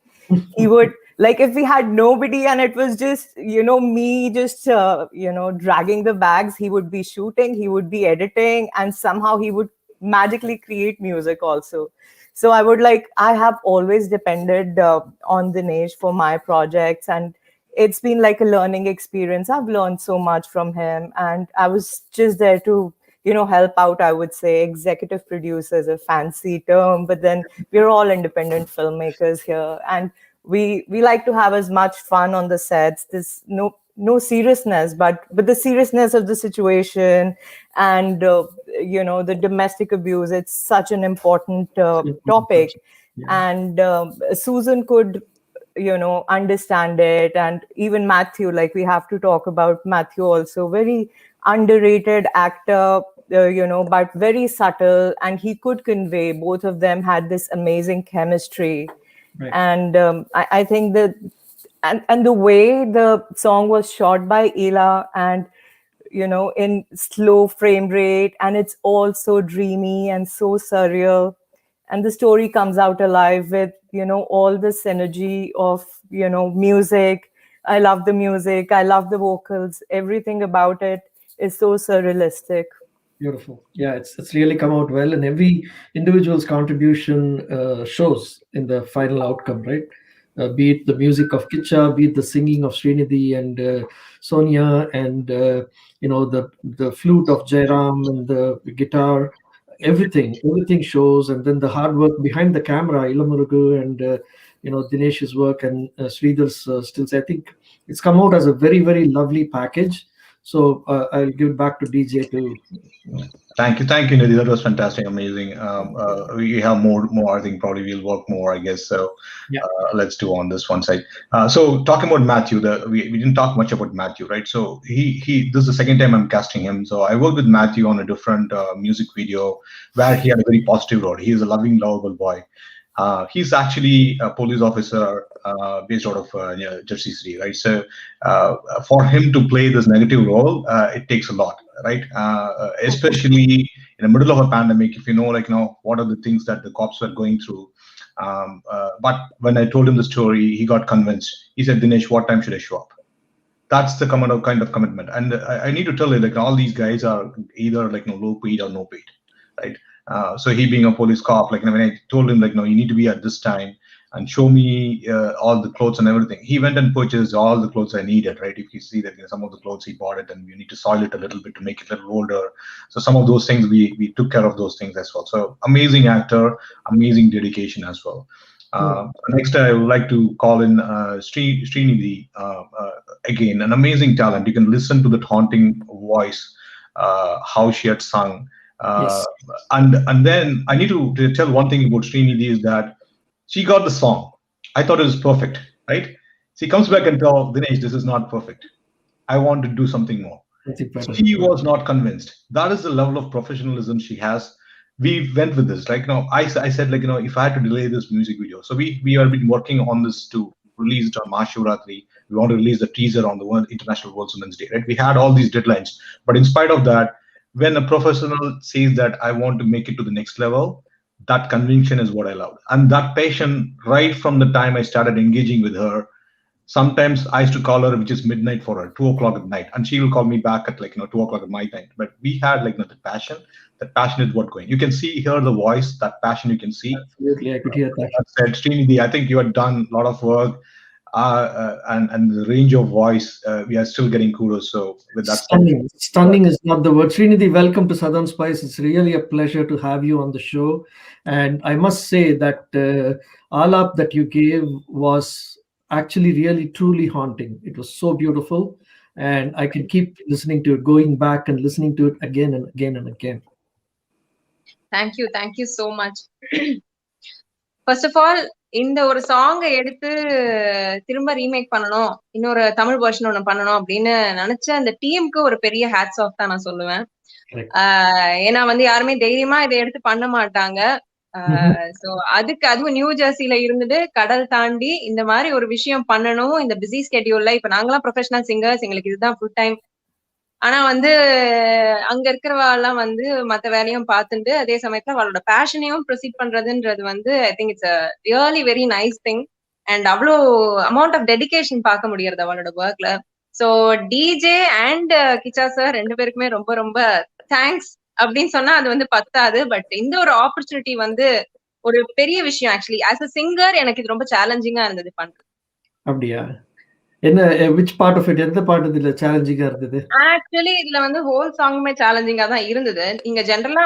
He would, if we had nobody and it was just, me just, dragging the bags, he would be shooting, he would be editing, and somehow he would magically create music also. So I have always depended on Dinesh for my projects, and it's been like a learning experience. I've learned so much from him, and I was just there to help out. I would say executive producer is a fancy term, but then we're all independent filmmakers here, and we like to have as much fun on the sets. There's no seriousness, but the seriousness of the situation, and the domestic abuse, it's such an important topic. And Susan could understand it, and even Matthew, we have to talk about Matthew also. Very underrated actor, but very subtle, and he could convey. Both of them had this amazing chemistry. Right. And I think that and the way the song was shot by Ela, and in slow frame rate, and it's all so dreamy and so surreal, and the story comes out alive with all the synergy of music. I love the music, I love the vocals, everything about it is so surrealistic. Beautiful. Yeah, it's really come out well, and every individual's contribution shows in the final outcome, right? be it the music of Kicha, be it the singing of Srinidhi and Sonia, and the flute of Jairam and the guitar. Everything shows, and then the hard work behind the camera, Ilamurugu and Dinesh's work and Sridhar's stills. I think it's come out as a very, very lovely package. So I'll give it back to DJ to. Thank you, Nidhi. That was fantastic, amazing. We have more. I think probably we'll work more, I guess. So Yeah. Let's do on this one side. So talking about Matthew, we didn't talk much about Matthew, right? So he this is the second time I'm casting him. So I worked with Matthew on a different music video where he had a very positive role. He is a loving, lovable boy. He's actually a police officer based out of Jersey City, right? So for him to play this negative role, it takes a lot, right? Especially in the middle of a pandemic, if you know, what are the things that the cops were going through. But when I told him the story, he got convinced. He said, Dinesh, what time should I show up? That's the kind of commitment. And I need to tell you, all these guys are either low paid or no paid, right? So he being a police cop, when I told him, you need to be at this time and show me all the clothes and everything. He went and purchased all the clothes I needed, right? If you see that some of the clothes he bought it, and you need to soil it a little bit to make it a little older. So some of those things, we took care of those things as well. So amazing actor, amazing dedication as well. Next, I would like to call in Srinidhi, again, an amazing talent. You can listen to that haunting voice, how she had sung. Yes. And then I need to tell one thing about Srinidhi is that she got the song. I thought it was perfect, right? She comes back and tells Dinesh, this is not perfect. I want to do something more. She was not convinced. That is the level of professionalism she has. We went with this. I said, if I had to delay this music video. So we have been working on this to release it on Mahashivratri. We want to release the teaser on the International World Women's Day, right? We had all these deadlines. But in spite of that, when a professional says that I want to make it to the next level, that conviction is what I love. And that passion, right from the time I started engaging with her, sometimes I used to call her, which is midnight for her, 2 o'clock at night. And she will call me back at 2 o'clock at my time. But we had the passion. That passion is what going. You can hear the voice, that passion you can see. Absolutely, I could hear that. Said, Srinidhi, I think you had done a lot of work. And the range of voice, we are still getting kudos. So with that, stunning is not the word. Srinidhi, welcome to Southern Spice. It's really a pleasure to have you on the show. And I must say that Alap that you gave was actually really truly haunting. It was so beautiful, and I can keep listening to it, going back and listening to it again and again and again. Thank you so much. First of all, இந்த ஒரு சாங்கை எடுத்து திரும்ப remake பண்ணணும், இன்னொரு Tamil version ஒண்ணு பண்ணணும் அப்படின்னு நினைச்ச அந்த டீமுக்கு ஒரு பெரிய ஹேட்ஸ் ஆஃப் தான் நான் சொல்லுவேன். ஏன்னா யாருமே தைரியமா இதை எடுத்து பண்ண மாட்டாங்க. சோ அதுவும் நியூ ஜெர்சில இருந்துட்டு கடல் தாண்டி இந்த மாதிரி ஒரு விஷயம் பண்ணணும். இந்த பிஸி ஸ்கெடியூல்ல இப்ப நாங்களாம் ப்ரொஃபஷனல் சிங்கர்ஸ், எங்களுக்கு இதுதான் ஃபுல் டைம். ஆனா அங்க இருக்கிறவா எல்லாம் மத்த வேலையும் பார்த்துட்டு அதே சமயத்துல அவளோட பேஷனையும் ப்ரொசீட் பண்றதுன்றது I think it's a really very nice thing. And அவ்வளோ அமௌண்ட் ஆஃப் டெடிகேஷன் பார்க்க முடியறது அவளோட ஒர்க்ல. So DJ and Kichcha sir ரெண்டு பேருக்குமே ரொம்ப ரொம்ப தேங்க்ஸ் அப்படின்னு சொன்னா அது பத்தாது. பட் இந்த ஒரு ஆப்பர்ச்சுனிட்டி ஒரு பெரிய விஷயம். ஆக்சுவலி ஆஸ் அ சிங்கர் எனக்கு இது ரொம்ப சேலஞ்சிங்கா இருந்தது பண்றது. அப்படியா? என்ன which part of it, எந்த part இதுல சேலஞ்சிங்கா இருந்தது? ஆக்சுவலி இதுல ஹோல் சாங்குமே சேலஞ்சிங்கா தான் இருந்தது. நீங்க ஜெனரலா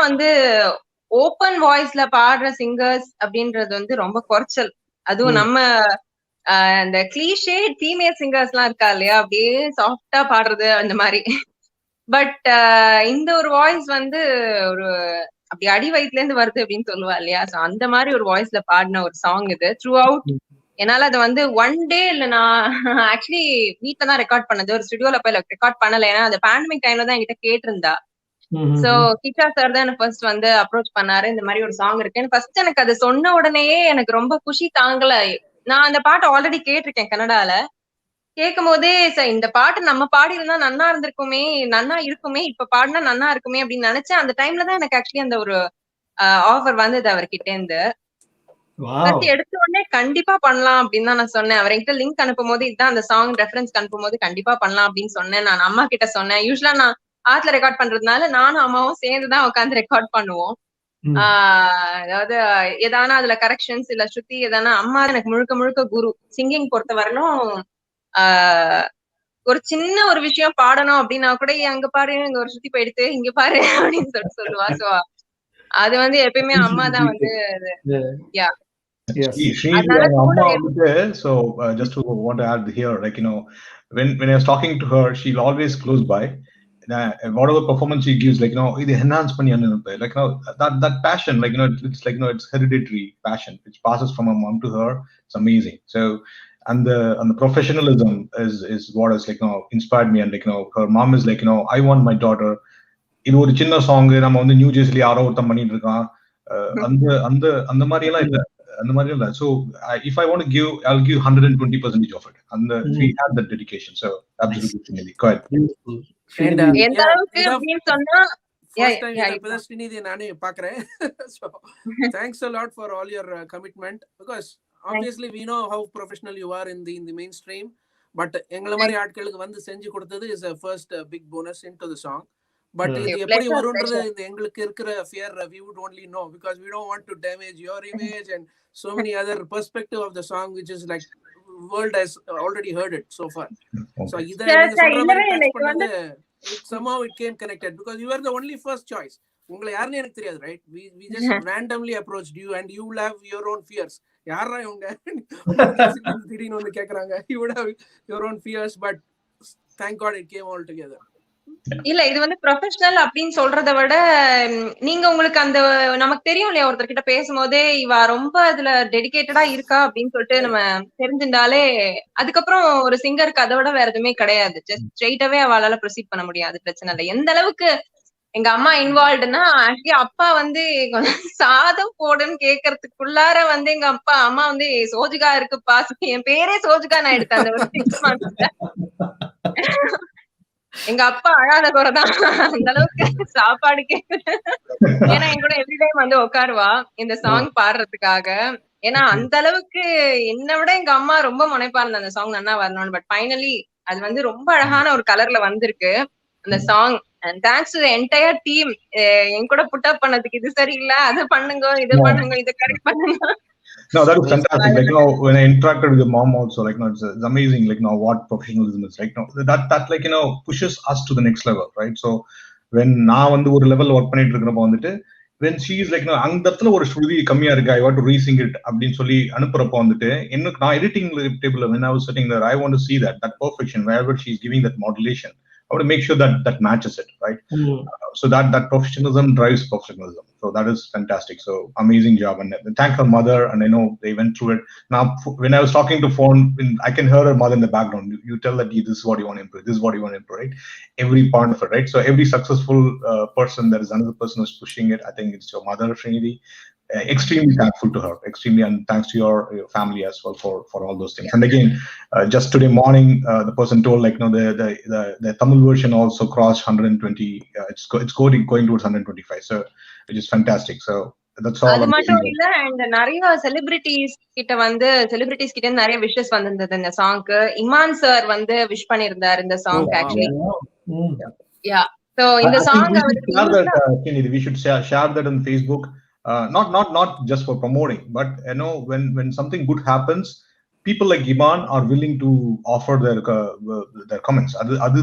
ஓபன் வாய்ஸ்ல பாடுற சிங்கர்ஸ் அப்படின்றது ரொம்ப குறைச்சல். அதுவும் நம்ம இந்த கிளீஷே ஃபீமேல் சிங்கர்ஸ் எல்லாம் இருக்கா இல்லையா, அப்படியே சாஃப்டா பாடுறது அந்த மாதிரி. பட் இந்த ஒரு வாய்ஸ் ஒரு அப்படி அடி வயிற்றுல இருந்து வருது அப்படின்னு சொல்லுவா இல்லையா, சோ அந்த மாதிரி ஒரு வாய்ஸ்ல பாடின ஒரு சாங் இது. த்ரூ அவுட் என்னால அதை ஒன் டே இல்ல, நான் ஆக்சுவலி வீட்ல தான் ரெக்கார்ட் பண்ணது, ஒரு ஸ்டுடியோல போய் ரெக்கார்ட் பண்ணல. ஏன்னா அந்த பேண்டமிக் டைம்ல தான் என்கிட்ட கேட்டிருந்தா. சோ கிச்சா சார் தான் எனக்கு ஃபர்ஸ்ட் அப்ரோச் பண்ணாரு, இந்த மாதிரி ஒரு சாங் இருக்கு. ஃபர்ஸ்ட் எனக்கு அது சொன்ன உடனேயே எனக்கு ரொம்ப குஷி தாங்கல. நான் அந்த பாட்டு ஆல்ரெடி கேட்டிருக்கேன் கன்னடால. கேட்கும் போதே இந்த பாட்டு நம்ம பாடி இருந்தா நன்னா இருக்குமே, இப்ப பாடினா நன்னா இருக்குமே அப்படின்னு நினைச்சேன். அந்த டைம்ல தான் எனக்கு ஆக்சுவலி அந்த ஒரு ஆஃபர் வந்தது அவர்கிட்ட இருந்து. எடுத்த உடனே கண்டிப்பா பண்ணலாம் அப்படின்னு தான் நான் சொன்னேன். அவர் என்கிட்ட லிங்க் அனுப்பும் போது இதுதான் அந்த சாங் ரெஃபரன்ஸ் அனுப்பும் போது கண்டிப்பா பண்ணலாம் அப்படின்னு சொன்னேன். நான் அம்மா கிட்ட சொன்னேன். யூஸ்வலா நான் ஆத்துல ரெக்கார்ட் பண்றதுனால நானும் அம்மாவும் சேர்ந்துதான் உட்காந்து ரெக்கார்ட் பண்ணுவோம். அதாவது ஏதானா அதுல கரெக்ஷன்ஸ் இல்ல ஸ்ருதி ஏதானா அம்மா எனக்கு முழுக்க முழுக்க குரு. சிங்கிங் பொறுத்த வரலும் ஒரு சின்ன ஒரு விஷயம் பாடணும் அப்படின்னா கூட அங்க பாரு இங்க ஒரு சுத்தி போயிடுத்து இங்க பாரு அப்படின்னு சொல்லுவா. சோ அது வந்து எப்பயுமே அம்மா தான் வந்து யா அதனால so just to want to add here, like, you know, when I was talking to her, she'll always close by. Whatever performance she gives, like, you know, இது enhance பண்ணி அனுப்ப, like, you know, that passion, like, you know, it's like, you know, it's hereditary passion which passes from her mom to her. It's amazing. So and the professionalism is what has, like, you know, inspired me. And, like, you know, her mom is like, you know, I want my daughter, இது ஒரு சின்ன song நம்ம வந்து new ஜெர்சில யாரோ ஒருத்தன் பண்ணிட்டு இருக்கான், அந்த அந்த அந்த மாதிரி எல்லாம் இல்ல, அந்த மாதிரி இல்ல. So if I want to give, I'll give 120% of it, and we have that dedication. So absolutely, Srinidhi, go ahead. எந்த அளவுக்கு அப்படின்னு சொன்னா Srinidhi நானே பாக்குறேன். So thanks a lot for all your commitment, because obviously we know how professional you are in the mainstream, but எங்கள மாதிரி ஆட்களுக்கு வந்து செஞ்சு கொடுத்தது is a first big bonus into the song. But இது எப்படி வரும்ன்றது எங்களுக்கு இருக்கிற fear we would only know, because we don't want to damage your image and so many other perspective of the song, which is like world has already heard it so far. So இத நீங்க சொல்ற மாதிரி touch பண்ணது, somehow it came connected, because you were the only first choice. உங்களை யாருன்னு எனக்கு தெரியாது, right? We just randomly approached you, and you will have your own fears. யாரா இவங்க திடீர்னு வந்து கேக்குறாங்க, you would have your own fears, but thank God it came all together. இல்ல இது வந்து ப்ரொஃபஷனல் அப்படின்னு சொல்றதை விட நீங்க உங்களுக்கு அந்த நமக்கு தெரியும் இல்லையா, ஒருத்தர் கிட்ட பேசும்போதே இவ ரொம்ப அதுல டெடிகேட்டடா இருக்கா அப்படின்னு சொல்லிட்டு நம்ம தெரிஞ்சிருந்தாலே அதுக்கப்புறம் ஒரு சிங்கருக்கு அதை விட வேற எதுவுமே கிடையாது. ஜஸ்ட் ஸ்ட்ரெயிட்டாவே அவளால ப்ரொசீட் பண்ண முடியாது, பிரச்சனை இல்லை. எந்த அளவுக்கு எங்க அம்மா இன்வால்வ்டுன்னா, ஆக்சுவலி அப்பா வந்து சாதம் போடுன்னு கேட்கறதுக்குள்ளார வந்து எங்க அம்மா வந்து சோஜுகா இருக்குப்பா, என் பேரே சோஜுகா நான் எடுத்தேன் அந்த ஒரு 6 months. எங்க அப்பா அழாத குறைதான், அந்த அளவுக்கு சாப்பாடு கேட்குறேன். ஏன்னா என் கூட எவ்ரி டைம் வந்து உட்காருவா இந்த சாங் பாடுறதுக்காக. ஏன்னா அந்த அளவுக்கு என்னை விட எங்க அம்மா ரொம்ப முனைப்பா இருந்த அந்த சாங் நல்லா வரணும்னு. பட் ஃபைனலி அது வந்து ரொம்ப அழகான ஒரு கலர்ல வந்திருக்கு அந்த song. And thanks to the entire team, என் கூட புட் அப் பண்ணதுக்கு, இது சரியில்லை அது பண்ணுங்க, இது பண்ணுங்க, இது கரெக்ட் பண்ணுங்க. No, that is fantastic. Like, you know, when I interacted with your mom also, like, you know, it's amazing, like, you know, what professionalism is. Like, you know, that like, you know, pushes us to the next level, right? So when நான் வந்து ஒரு level work பண்ணிட்டு இருக்கிறப்ப வந்துட்டு, when she is like, you know, அந்த இடத்துல ஒரு ஸ்ருதி கம்மியா இருக்கு, I want to re-sing it அப்படின்னு சொல்லி அனுப்புறப்ப வந்துட்டு, எனக்கு நான் எடிட்டிங் டேபிள்ல when I was sitting there, I want to see that perfection wherever she is giving that modulation. I want to make sure that matches it, right? So that professionalism drives professionalism. So that is fantastic. So amazing job, and thank her mother. And I know they went through it. Now, when I was talking to phone, I can hear her mother in the background. You tell that this is what you want to improve. This is what you want to improve, right? Every part of it, right? So every successful person, there is another person who's pushing it. I think it's your mother, Srinidhi. Extremely thankful to her, extremely, and thanks to your family as well for all those things. And again, just today morning, the person told, like, you know, the Tamil version also crossed 120. It's going towards 125. So which is fantastic. So that's all. அது மட்டும் இல்ல, and நிறைய celebrities கிட்ட நிறைய wishes வந்திருந்தது இந்த சாங்க்கு. Imman sir வந்து wish பண்ணிருந்தாரு இந்த சாங் ஆக்சுவலி. யா, சோ இந்த song we should share that on Facebook. Not just for promoting, but you know, when something good happens, people like Iman are willing to offer their comments.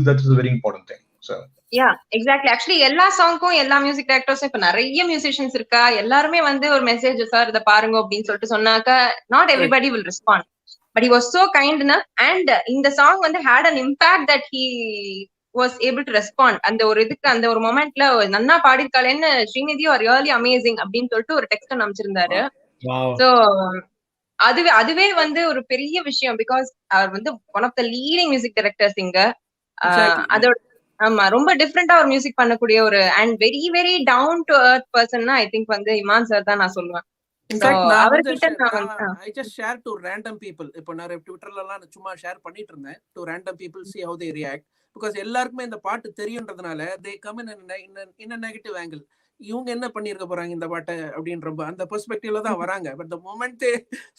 That is a very important thing. So yeah, exactly. Actually எல்லா சாங்க்கும் எல்லா music டைரக்டர்ஸும் இப்ப நிறைய musicians இருக்கா, எல்லாருமே வந்து ஒரு message sir இதை பாருங்க அப்படின்னு சொல்லிட்டு சொன்னாக்க not everybody will respond. But he was so kind enough, and இந்த சாங் வந்து had an impact that he was able to respond. அந்த ஒரு இதுக்கு அந்த ஒரு மொமெண்ட்ல நன்னா பாடிருக்காளேன்னு ஸ்ரீநிதி ஆர் ரியலி அமேசிங் அப்படின்னு சொல்லிட்டு ஒரு டெக்ஸ்ட் அனுப்பிச்சிருந்தாரு. சோ அதுவே வந்து ஒரு பெரிய விஷயம், பிகாஸ் அவர் வந்து one of the leading music directors இங்க. அதோட ஆமா, ரொம்ப டிஃப்ரெண்டா ஒரு மியூசிக் பண்ணக்கூடிய ஒரு and very very down to earth பர்சன்னா ஐ திங்க் வந்து இமான் சார் தான் நான் சொல்லுவேன். I just share to random people. இப்போ நான் ட்விட்டர்ல எல்லாம் சும்மா ஷேர் பண்ணிட்டு இருந்தேன் to random people, see how they react, because எல்லாருக்குமே இந்த பாட்டு தெரியுன்றதுனால they come in a negative angle. இவங்க என்ன பண்ணிருக்க போறாங்க இந்த பாட்டை அப்படின்ற அந்த பெர்ஸ்பெக்டிவ்ல தான் வராங்க. But the moment they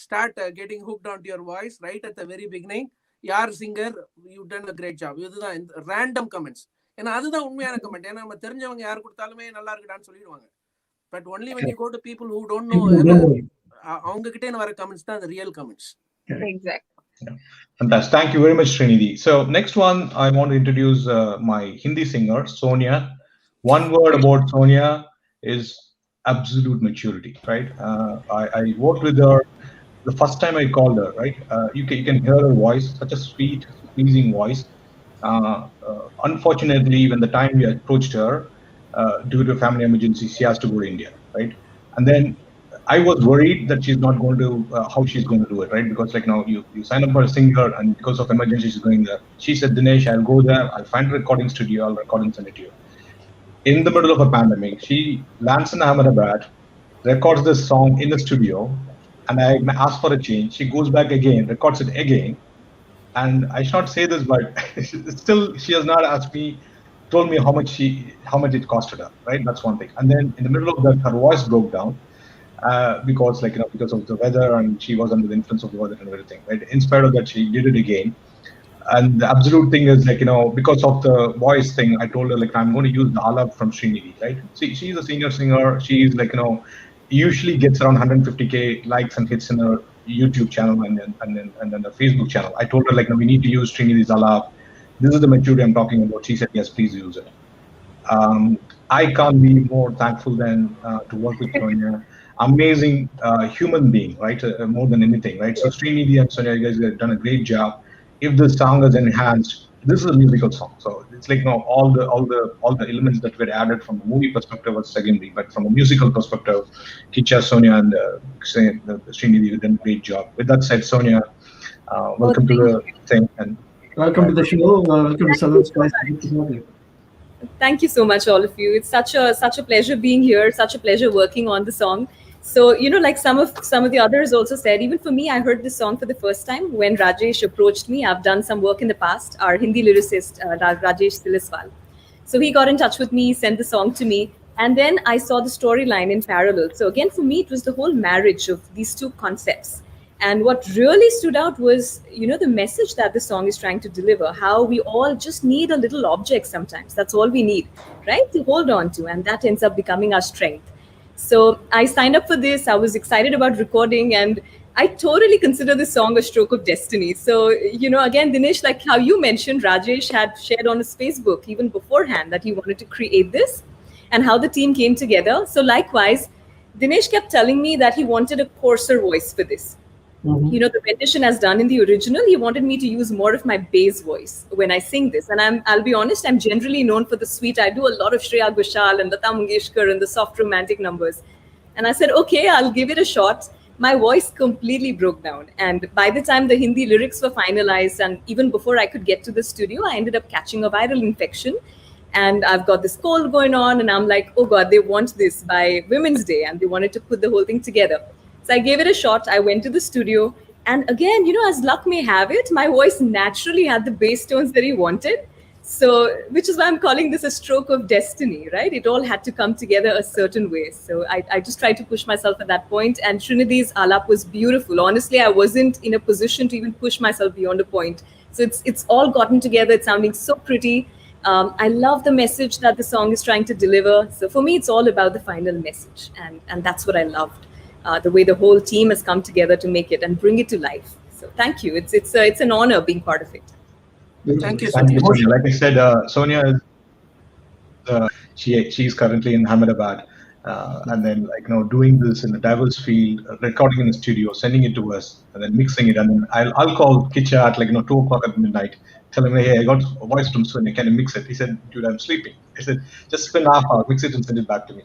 start getting hooked onto your voice right at the very beginning, யார் singer, you done a great job, இதுதான் ரேண்டம் கமெண்ட்ஸ். ஏன்னா அதுதான் உண்மையான கமெண்ட். ஏன்னா நம்ம தெரிஞ்சவங்க யார் கொடுத்தாலுமே நல்லா இருக்குடான்னு சொல்லிடுவாங்க. But only when you go to people who don't know, அவங்க கிட்டே வர comments தான் the real comments. Exactly. Yeah. Fantastic. Thank you very much, Srinidhi. So next one, I want to introduce my Hindi singer, Sonia. One word about Sonia is absolute maturity, right? I worked with her the first time I called her, right? You can hear her voice, such a sweet, pleasing voice. Unfortunately, when the time we approached her, due to a family emergency, she has to go to India, right? And then I was worried that she's not going to, how she's going to do it, right? Because like now you sign up for a singer and because of emergency she's going there. She said, Dinesh, I'll go there, I'll find a recording studio, I'll record and send it to you. In the middle of a pandemic, she lands in Ahmedabad, records this song in the studio, and I asked for a change. She goes back again, records it again. And I should not say this, but still she has not asked me, told me how much it costed her, right? That's one thing. And then in the middle of that, her voice broke down. Because because of the weather, and she was under the influence of the weather and everything, right? In spite of that, she did it again. And the absolute thing is because of the voice thing, I told her I'm going to use the Alap from Srinidhi, right? See, she's a senior singer. She's usually gets around 150k likes and hits in her YouTube channel and then the Facebook channel. I told her we need to use Srinidhi's Alap. This is the maturity I'm talking about. She said, yes, please use it. I can't be more thankful than to work with Sonia. Amazing human being, right? More than anything, right? So Srinidhi and Sonia, you guys have done a great job. If the song is enhanced, this is a musical song. So it's all the elements that were added from a movie perspective was secondary, but from a musical perspective, Kicha, Sonia, and Srinidhi have done a great job. With that said, Sonia, welcome to the thing. And welcome to the show. Welcome to Southern Spice. Good to have you. Thank you so much, all of you. It's such a pleasure being here. Such a pleasure working on the song. So, like some of the others also said, even for me, I heard this song for the first time when Rajesh approached me. I've done some work in the past. Our Hindi lyricist, Rajesh Siliswal. So he got in touch with me, sent the song to me, and then I saw the storyline in parallel. So again, for me, it was the whole marriage of these two concepts. And what really stood out was, the message that the song is trying to deliver, how we all just need a little object sometimes. That's all we need, right? To hold on to. And that ends up becoming our strength. So I signed up for this. I was excited about recording, and I totally consider this song a stroke of destiny. So, again, Dinesh, like how you mentioned, Rajesh had shared on his Facebook even beforehand that he wanted to create this and how the team came together. So likewise, Dinesh kept telling me that he wanted a coarser voice for this. Mm-hmm. The rendition as done in the original, he wanted me to use more of my bass voice when I sing this. And I'll be honest, I'm generally known for the sweet. I do a lot of Shreya Ghoshal and Lata Mangeshkar and the soft romantic numbers. And I said, okay, I'll give it a shot. My voice completely broke down. And by the time the Hindi lyrics were finalized, and even before I could get to the studio, I ended up catching a viral infection. And I've got this cold going on. And I'm like, oh God, they want this by Women's Day. And they wanted to put the whole thing together. So I gave it a shot. I went to the studio. And again, as luck may have it, my voice naturally had the bass tones that he wanted. So, which is why I'm calling this a stroke of destiny, right? It all had to come together a certain way. So I just tried to push myself at that point. And Srinidhi's Alap was beautiful. Honestly, I wasn't in a position to even push myself beyond a point. So it's all gotten together. It's sounding so pretty. I love the message that the song is trying to deliver. So for me, it's all about the final message. And that's what I loved. The way the whole team has come together to make it and bring it to life. So thank you. It's an honor being part of it. Thank you, Sonia. Sonia. Like I said, Sonia is she's currently in Ahmedabad, and then doing this in a diverse field, recording in the studio, sending it to us, and then mixing it, and then I'll call Kicha at 2:00 at midnight, tell him, hey, I got a voice from Sonia, can you mix it? He said, dude, I'm sleeping. I said, just spend half hour, mix it and send it back to me.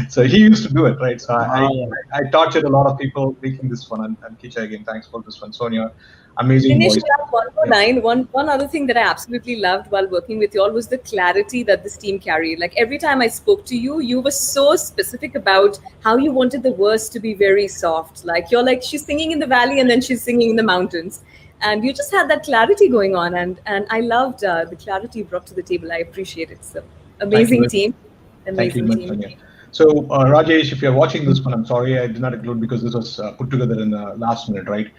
So he used to do it, right? So I tortured a lot of people making this one, and Kicha, again, thanks for this one. Sonia, amazing Dinesh, voice. one more line. One other thing that I absolutely loved while working with you all was the clarity that this team carried. Like every time I spoke to you, you were so specific about how you wanted the verse to be very soft. Like you're like, she's singing in the valley and then she's singing in the mountains. And you just had that clarity going on. And I loved the clarity you brought to the table. I appreciate it. So amazing team. Amazing team. Sonia. So Rajesh, if you're watching this one, I'm sorry I did not include because this was put together in the last minute, right?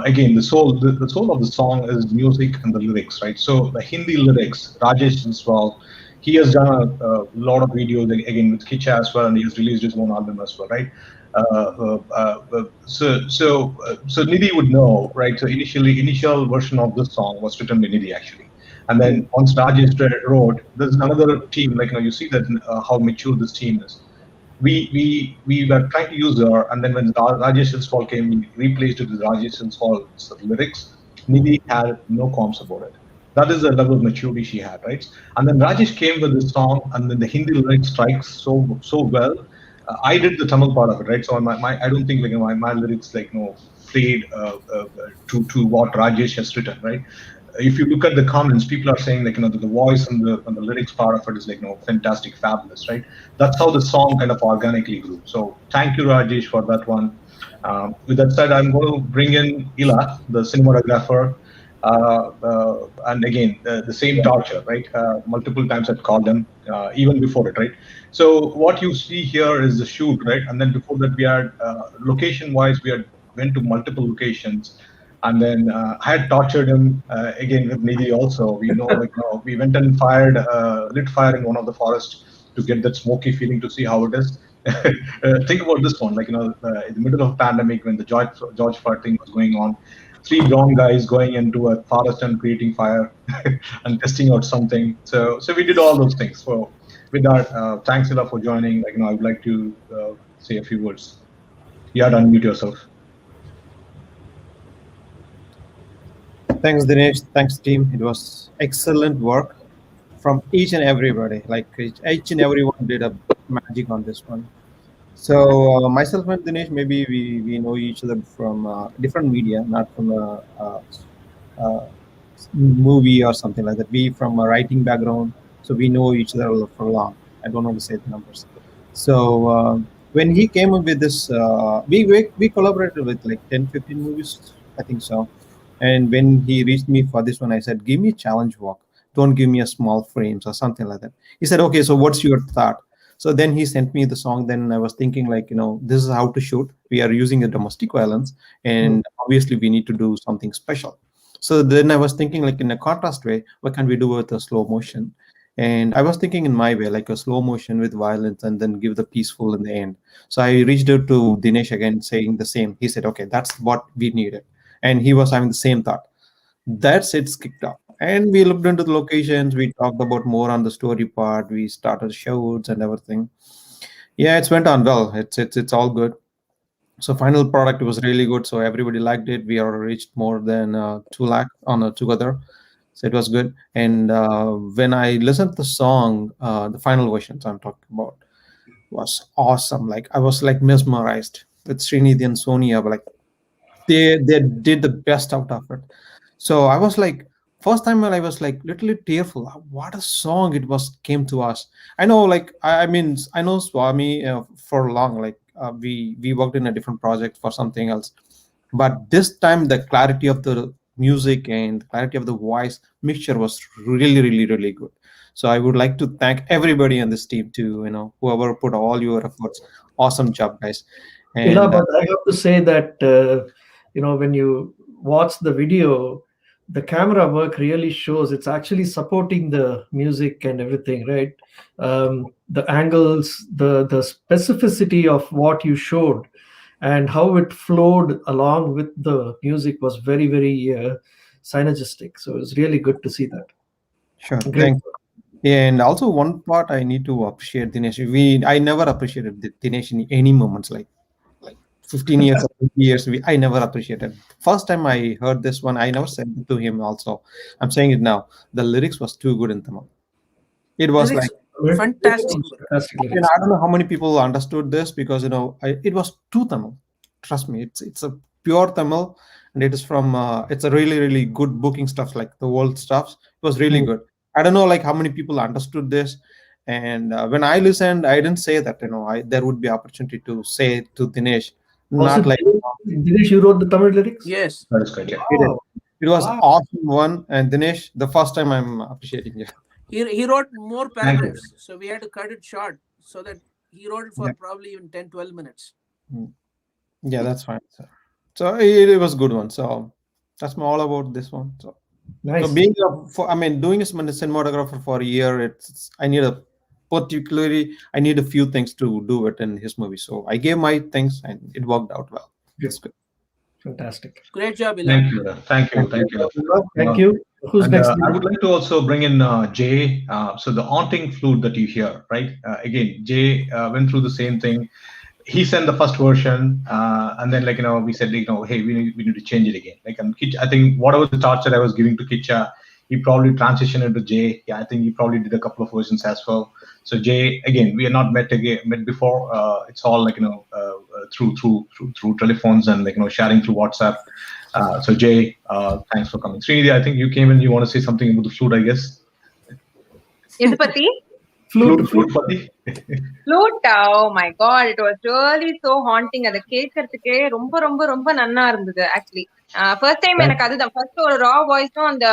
Again, the soul of the song is music and the lyrics, right? So the Hindi lyrics, Rajesh as well, he has done a lot of videos again with Kicha as well, and he has released his own album as well, right? So Nidhi would know, right? So initial version of this song was written by Nidhi actually, and then once Rajesh wrote, there's another team, like you see that how mature this team is. We were trying to use her, and then when Rajesh Fall came, we replaced it with Rajesh Fall's lyrics. Nidhi had no qualms about it. That is the level of maturity she had, right? And then Rajesh came with this song, and then the Hindi lyrics strikes so well. I did the Tamil part of it, right? So I don't think like my lyrics like played to what Rajesh has written, right? If you look at the comments, people are saying like the voice and the lyrics part of it is like fantastic, fabulous, right? That's how the song kind of organically grew. So thank you, Rajesh, for that one. With that said, I'm going to bring in Ila, the cinematographer. And again, the same torture, right? Multiple times I've called them, even before it, right? So what you see here is the shoot, right? And then before that, we had location-wise, we had went to multiple locations, and then I had tortured him again with Nidhi also. We know, like, we went and lit fire in one of the forests to get that smoky feeling to see how it is. Think about this one, like in the middle of pandemic when the George Floyd thing was going on, three brown guys going into a forest and creating fire and testing out something. So we did all those things. So with that, thanks Ila for joining. Like I would like to say a few words. You had to unmute yourself. Thanks, Dinesh. Thanks, team. It was excellent work from each and everybody. Like each and everyone did a magic on this one. So myself and Dinesh, maybe we know each other from different media, not from a movie or something like that. We from a writing background, so we know each other for long. I don't know to say the numbers. So when he came up with this, we collaborated with like 10, 15 movies, I think so. And when he reached me for this one, I said, give me challenge walk. Don't give me a small frames or something like that. He said, okay, so what's your thought? So then he sent me the song. Then I was thinking like, this is how to shoot. We are using a domestic violence, and obviously we need to do something special. So then I was thinking like in a contrast way, what can we do with a slow motion? And I was thinking in my way, like a slow motion with violence and then give the peaceful in the end. So I reached out to Dinesh again saying the same. He said, okay, that's what we needed. And he was having the same thought. That's it's kicked off. And we looked into the locations. We talked about more on the story part. We started shoots and everything. Yeah, it's went on well. It's all good. So final product was really good. So everybody liked it. We already reached more than 2 lakh on together. So it was good. And when I listened to the song, the final versions I'm talking about was awesome. Like I was like mesmerized with Srinidhi and Sonia. Like they did the best out of it. So I was like, first time when I was like literally tearful. What a song it was came to us. I know, like I mean, I know Swami for long. Like we worked in a different project for something else, but this time the clarity of the music and the clarity of the voice mixture was really good. So I would like to thank everybody on this team too. Whoever put all your efforts. Awesome job, guys. And But I have to say that when you watch the video, the camera work really shows it's actually supporting the music and everything, right? The angles, the specificity of what you showed, and how it flowed along with the music was very synergistic. So it was really good to see that. sure, Great. thanks. And also one part I need to appreciate Dinesh. I never appreciated Dinesh in any moments, like 15 years or 20 years. I never appreciated. First time I heard this one, I never said it to him also. I'm saying it now. The lyrics was too good in Tamil. It was Lyrics, like fantastic. I don't know how many people understood this because it was too Tamil. Trust me, it's a pure Tamil, and it is from it's a really good booking stuff, like the world stuffs. It was really good. I don't know like how many people understood this, and when I listened, I didn't say that there would be opportunity to say to Dinesh, not like Dinesh, you wrote the Tamil lyrics? Yes, that is correct. Yeah. It was awesome one, and Dinesh, the first time I'm appreciating you. He wrote more paragraphs, so we had to cut it short so that he wrote it for probably even 10-12 minutes. Yeah, that's fine. So it was good one. So that's all about this one. So Nice. So being doing a cinematographer for a year, I need a few things to do it in his movie. So I gave my things and it worked out well. It's good. Fantastic. Great job, Ila. Thank you. Thank you. Thank you. Who's And, next? I would like to also bring in Jay. So the haunting flute that you hear, right? Again, Jay went through the same thing. He sent the first version, and then we said hey, we need to change it again. And I think whatever the torture I was giving to Kitcha, he probably transitioned into Jay. Yeah, I think he probably did a couple of versions as well. So Jay, again, we are not met before. It's all through telephones and sharing through WhatsApp. So Jay, thanks for coming. Srinidhi, I think you came in. You want to say something about the flute, I guess. எது பத்தி? Flute பத்தி. Flute, oh my god, it was really so haunting. அதை கேட்கறதுக்கே ரொம்ப ரொம்ப ரொம்ப நன்னா இருந்தது ஆக்சுவலி. ஃபர்ஸ்ட் டைம் எனக்கு அதுதான் ஃபர்ஸ்ட் ஒரு ரா வாய்ஸும் அந்த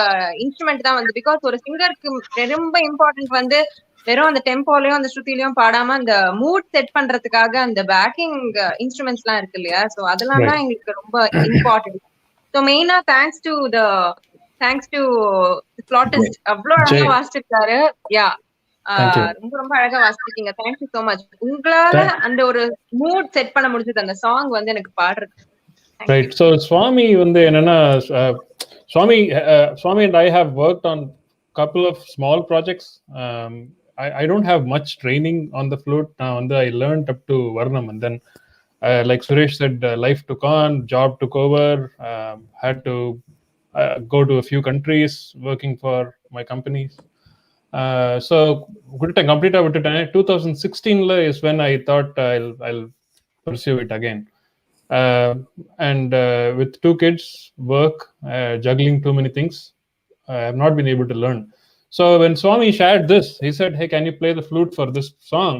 இன்ஸ்ட்ருமெண்ட் தான் வந்து. பிகாஸ் ஒரு சிங்கருக்கு ரொம்ப இம்பார்ட்டன்ட் வந்து வெறும் அந்த டெம்போலயும் அந்த ஸ்ருதிலையும் பாடாம அந்த மூட் செட் பண்றதுக்காக அந்த பேக்கிங் இன்ஸ்ட்ருமெண்ட்ஸ் எல்லாம் இருக்கு இல்லையா? சோ அதெல்லாம் தான் எங்களுக்கு ரொம்ப இம்பார்ட்டன்ட். சோ மெயினா தேங்க்ஸ் டு ஃபிளாட்டிஸ்ட் அவ்வளவு அழகா வாசிச்சிருக்காரு. யா, ரொம்ப ரொம்ப அழகா வாசிச்சிருக்கீங்க. Thank you so much. உங்களால அந்த ஒரு மூட் செட் பண்ண முடிஞ்சது அந்த சாங் வந்து எனக்கு பாடுறது. Right. So Swami வந்து என்னன்னா Swami and I have worked on couple of small projects. I don't have much training on the flute. I learned up to Varnam, and then like Suresh said, life took on, job took over, had to go to a few countries working for my companies. So complete out 2016 is when I thought I'll pursue it again. And with 2 kids, work, juggling too many things, I have not been able to learn. So when Swami shared this, he said, hey, can you play the flute for this song?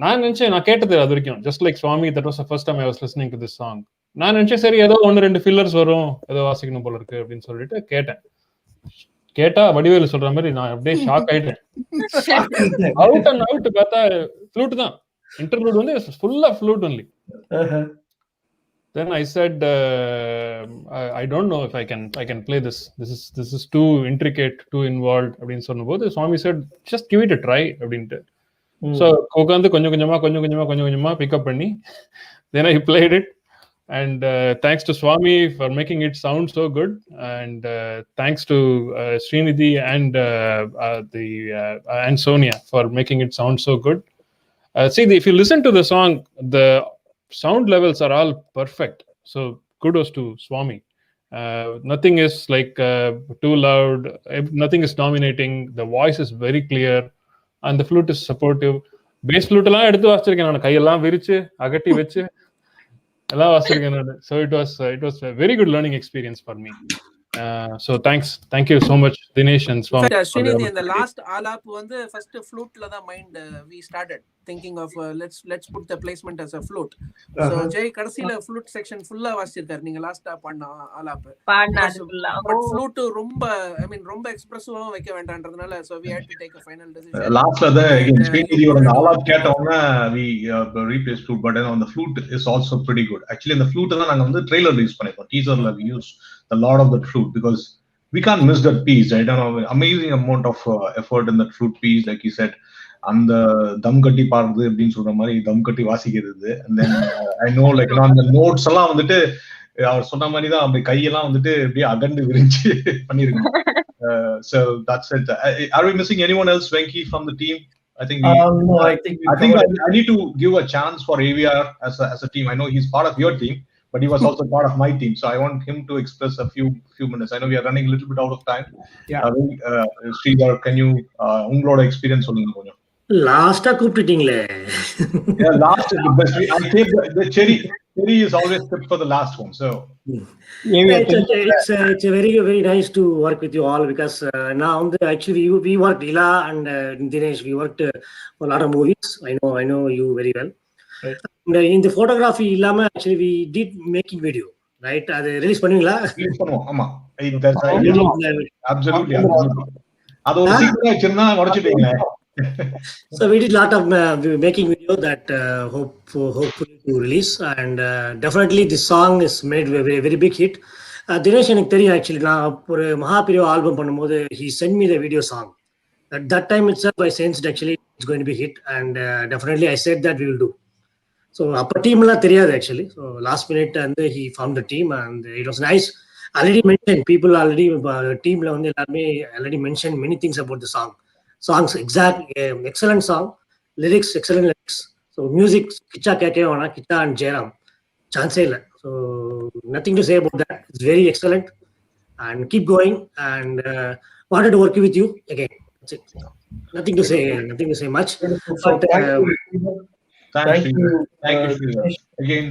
நான் கேட்டது அது வரைக்கும், just like Swami, that was the first time I was listening to this song. நான் நினைச்சேன் சரி ஏதோ 1-2 fillers வரும், ஏதோ வாசிக்கணும் போல இருக்கு அப்படின்னு சொல்லிட்டு கேட்டா வடிவேலு சொல்ற மாதிரி நான் அப்படியே ஷாக் ஆயிட்டேன். அவுட் அண்ட் அவுட் பார்த்தா ஃப்ளூட் தான். இன்டர்லூட் வந்து ஃபுல்லா flute only. Then I said, I don't know if I can play this. This is too intricate, too involved. அப்படின்னு சொன்னபோது Swami said, just give it a try அப்படின்ட்டு. So உட்காந்து கொஞ்சம் கொஞ்சமா பிக்கப் பண்ணி then I played it. And thanks to Swami for making it sound so good, and thanks to Srinidhi and Sonia for making it sound so good. If you listen to the song, the sound levels are all perfect. So kudos to Swami. Nothing is like too loud. Nothing is dominating. The voice is very clear, and the flute is supportive. Bass flute எல்லாம் எடுத்து வாசிச்சிருக்கேன் நான், கையெல்லாம் விரிச்சு அகட்டி வச்சு எல்லாம் வாசிச்சிருக்கேன் நான். So it was a very good learning experience for me. So thank you so much, Dinesh and Swami. Srinidhi, in the last alap வந்து first flute la da mind we started thinking of let's put the placement as a flute. So Jay கடைசில flute section full வாசிச்சிருக்காரு நீங்க லாஸ்டா பண்ண alap. But flute ரொம்ப எக்ஸ்பிரசிவா வைக்க வேண்டாம்ன்றதுனால so we had to take a final decision. Lastல again Srinidhi oda alap கேட்டவங்க we replaced flute, but on the flute is also pretty good. Actually the flute தான் நாங்க வந்து trailer use பண்ணிருக்கோம். Teaserல we used a lot of that flute because we can't miss that piece. I don't know, amazing amount of effort in that flute piece, like you said. அந்த தம் கட்டி பாடுறது அப்படின்னு சொல்ற மாதிரி தம் கட்டி வாசிக்கிறது. And then I know அந்த notes எல்லாம் வந்துட்டு அவர் சொன்ன மாதிரி தான் அப்படி கையெல்லாம் வந்துட்டு அப்படியே அகண்டு விரிஞ்சு பண்ணிருக்கோம். So that's it. Are we missing anyone else, Venki, from the team? I think no, I think I need to give a chance for AVR as a team. I know he's part of your team, but he was also part of my team, so I want him to express a few minutes. I know we are running a little bit out of time. Sridhar, can you ungaloda experience solunga konjam? லாஸ்டா கூப்பிட்டீங்களே. Yeah, last is the best. I think the cherry is always kept for the last one. So it's very very nice to work with you all because now actually we worked Ila and Dinesh, we worked for a lot of movies. I know you very well. Right. And in the photography இல்லாம actually we did making video, right? அது release பண்ணுவீங்களா? Release பண்ணுவோம். ஆமா, absolutely. அது ஒரு சீக்கிரம் வச்சிருந்தா உடைச்சிட்டீங்க. So we did a lot of making video that hopefully to release, and definitely this song is made very very big hit. Dinesh எனக்கு தெரியும் actually. நான் ஒரு மகாபிரிவா ஆல்பம் பண்ணும்போது he sent me the video song. At that time itself, I sensed actually it's going to be hit, and definitely I said that we will do. So upper team la theriyadu actually. So last minute and he formed the team, and it was nice. Already mentioned people already team la வந்து எல்லாருமே already mentioned many things about the song. Songs exact excellent song, lyrics excellent lyrics. So music kicha keke wana kicha and Jairam chance illa. So nothing to say about that. It's very excellent, and keep going. And wanted to work with you again. That's it. Nothing to say much. So But thank you. Thanks, Thank you. Thank you, Sridhar. Again,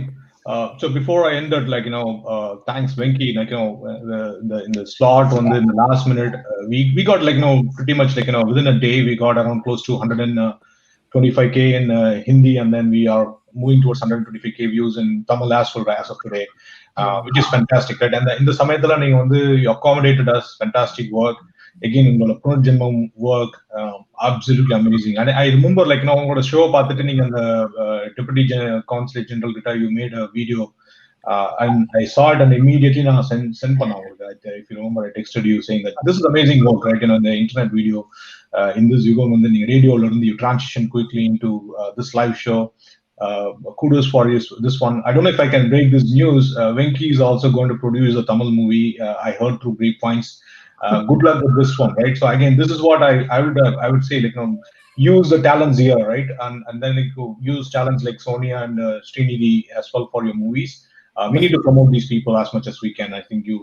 so before I ended, like, thanks, Venki, like, in the slot on the last minute, we got, like, pretty much, like, within a day, we got around close to 125K in Hindi, and then we are moving towards 125K views in Tamil as well as of today, which is fantastic, right? And in the Samayathala, you accommodated us, fantastic work. Again, in the Punarjanmam work, absolutely amazing. And I remember, like, on the show, in the Deputy Consulate General retired, you made a video, and I saw it, and immediately I sent if you remember, I texted you saying that this is amazing work, right? The internet video, in this Yugam, and then radio, you transition quickly into this live show. Kudos for you, this one. I don't know if I can break this news. Venki is also going to produce a Tamil movie. I heard through grapevines. Good luck with this one, right? So again, this is what I would say, like, use the talents here, right? And then, like, use talents like Sonia and Srinidhi as well for your movies. We need to promote these people as much as we can. I think you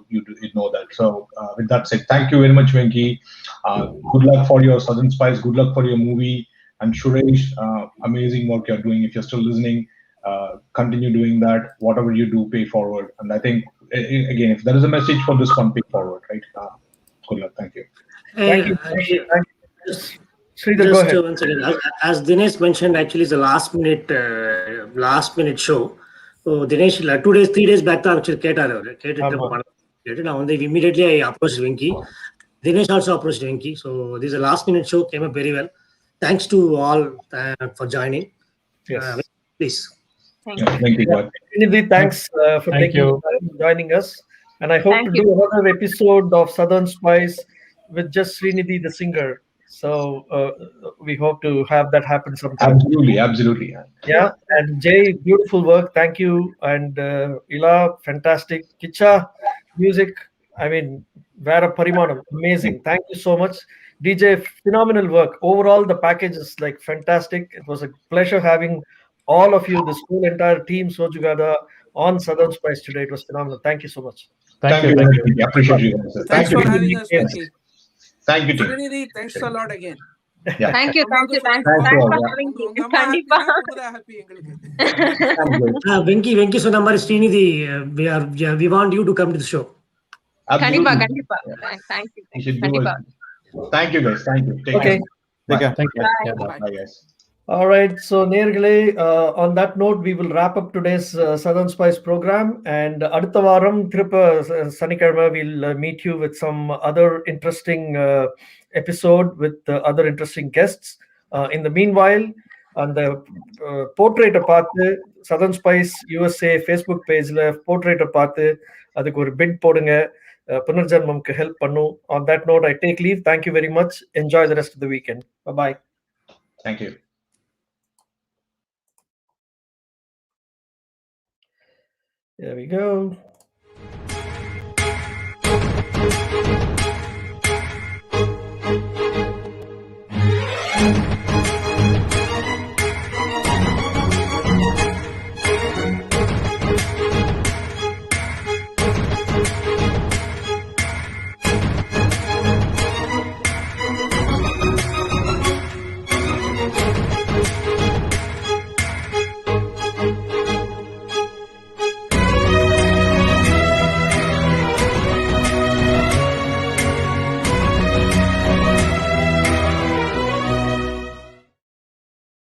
know that. So with that said, thank you very much, Venki. Good luck for your Southern Spice. Good luck for your movie. And Suresh, amazing work you're doing. If you're still listening, continue doing that. Whatever you do, pay forward. And I think, again, if there is a message for this one, pay forward, right? Good luck. Thank you. Thank you. Sridhar, go ahead. Once again, as Dinesh mentioned, actually it's a last minute show. So Dinesh, 3 days back, immediately I approached Venki. Dinesh also approached Venki. So this is a last minute show, came up very well. Thanks to all for joining. Yes. Please. Thank you. Thank you. Srinidhi, thanks for taking the time, joining us. And I hope to do another episode of Southern Spice with just Srinidhi, the singer. So we hope to have that happen sometime. Absolutely. Yeah. And Jay, beautiful work. Thank you. And Ila, fantastic. Kicha, music. I mean, Vera Parimanam, amazing. Thank you so much. DJ, phenomenal work. Overall, the package is like fantastic. It was a pleasure having all of you, this whole entire team, Sojugada, on Southern Spice today. It was phenomenal. Thank you so much. Thank you. I appreciate you. Thanks for having us, Venki. Thank you, team. Srinidhi, thanks a lot again. Yeah. Thank you. Thanks for having me. Kandipa. Happy எங்களுக்கு. Venki சொன்ன மாதிரி Srinidhi, we want you to come to the show. Kandipa. Thank you. Kandipa. Thank you, guys. Thank you. Okay. Take care. Thank you. Bye, guys. All right. So, Nergale, on that note, we will wrap up today's Southern Spice program. And அடுத்த வாரம் திருப்ப சனிக்கிழமை we'll meet you with some other interesting episode with other interesting guests. In the meanwhile, அந்த போர்ட்ரேட்டை பார்த்து Southern Spice USA Facebook பேஜ்ல போர்ட்ரேட்டை பார்த்து அதுக்கு ஒரு பிட் போடுங்க. புனர்ஜன்மம்க்கு ஹெல்ப் பண்ணும். On that note, I take leave. Thank you very much. Enjoy the rest of the weekend. Bye-bye. Thank you. There we go.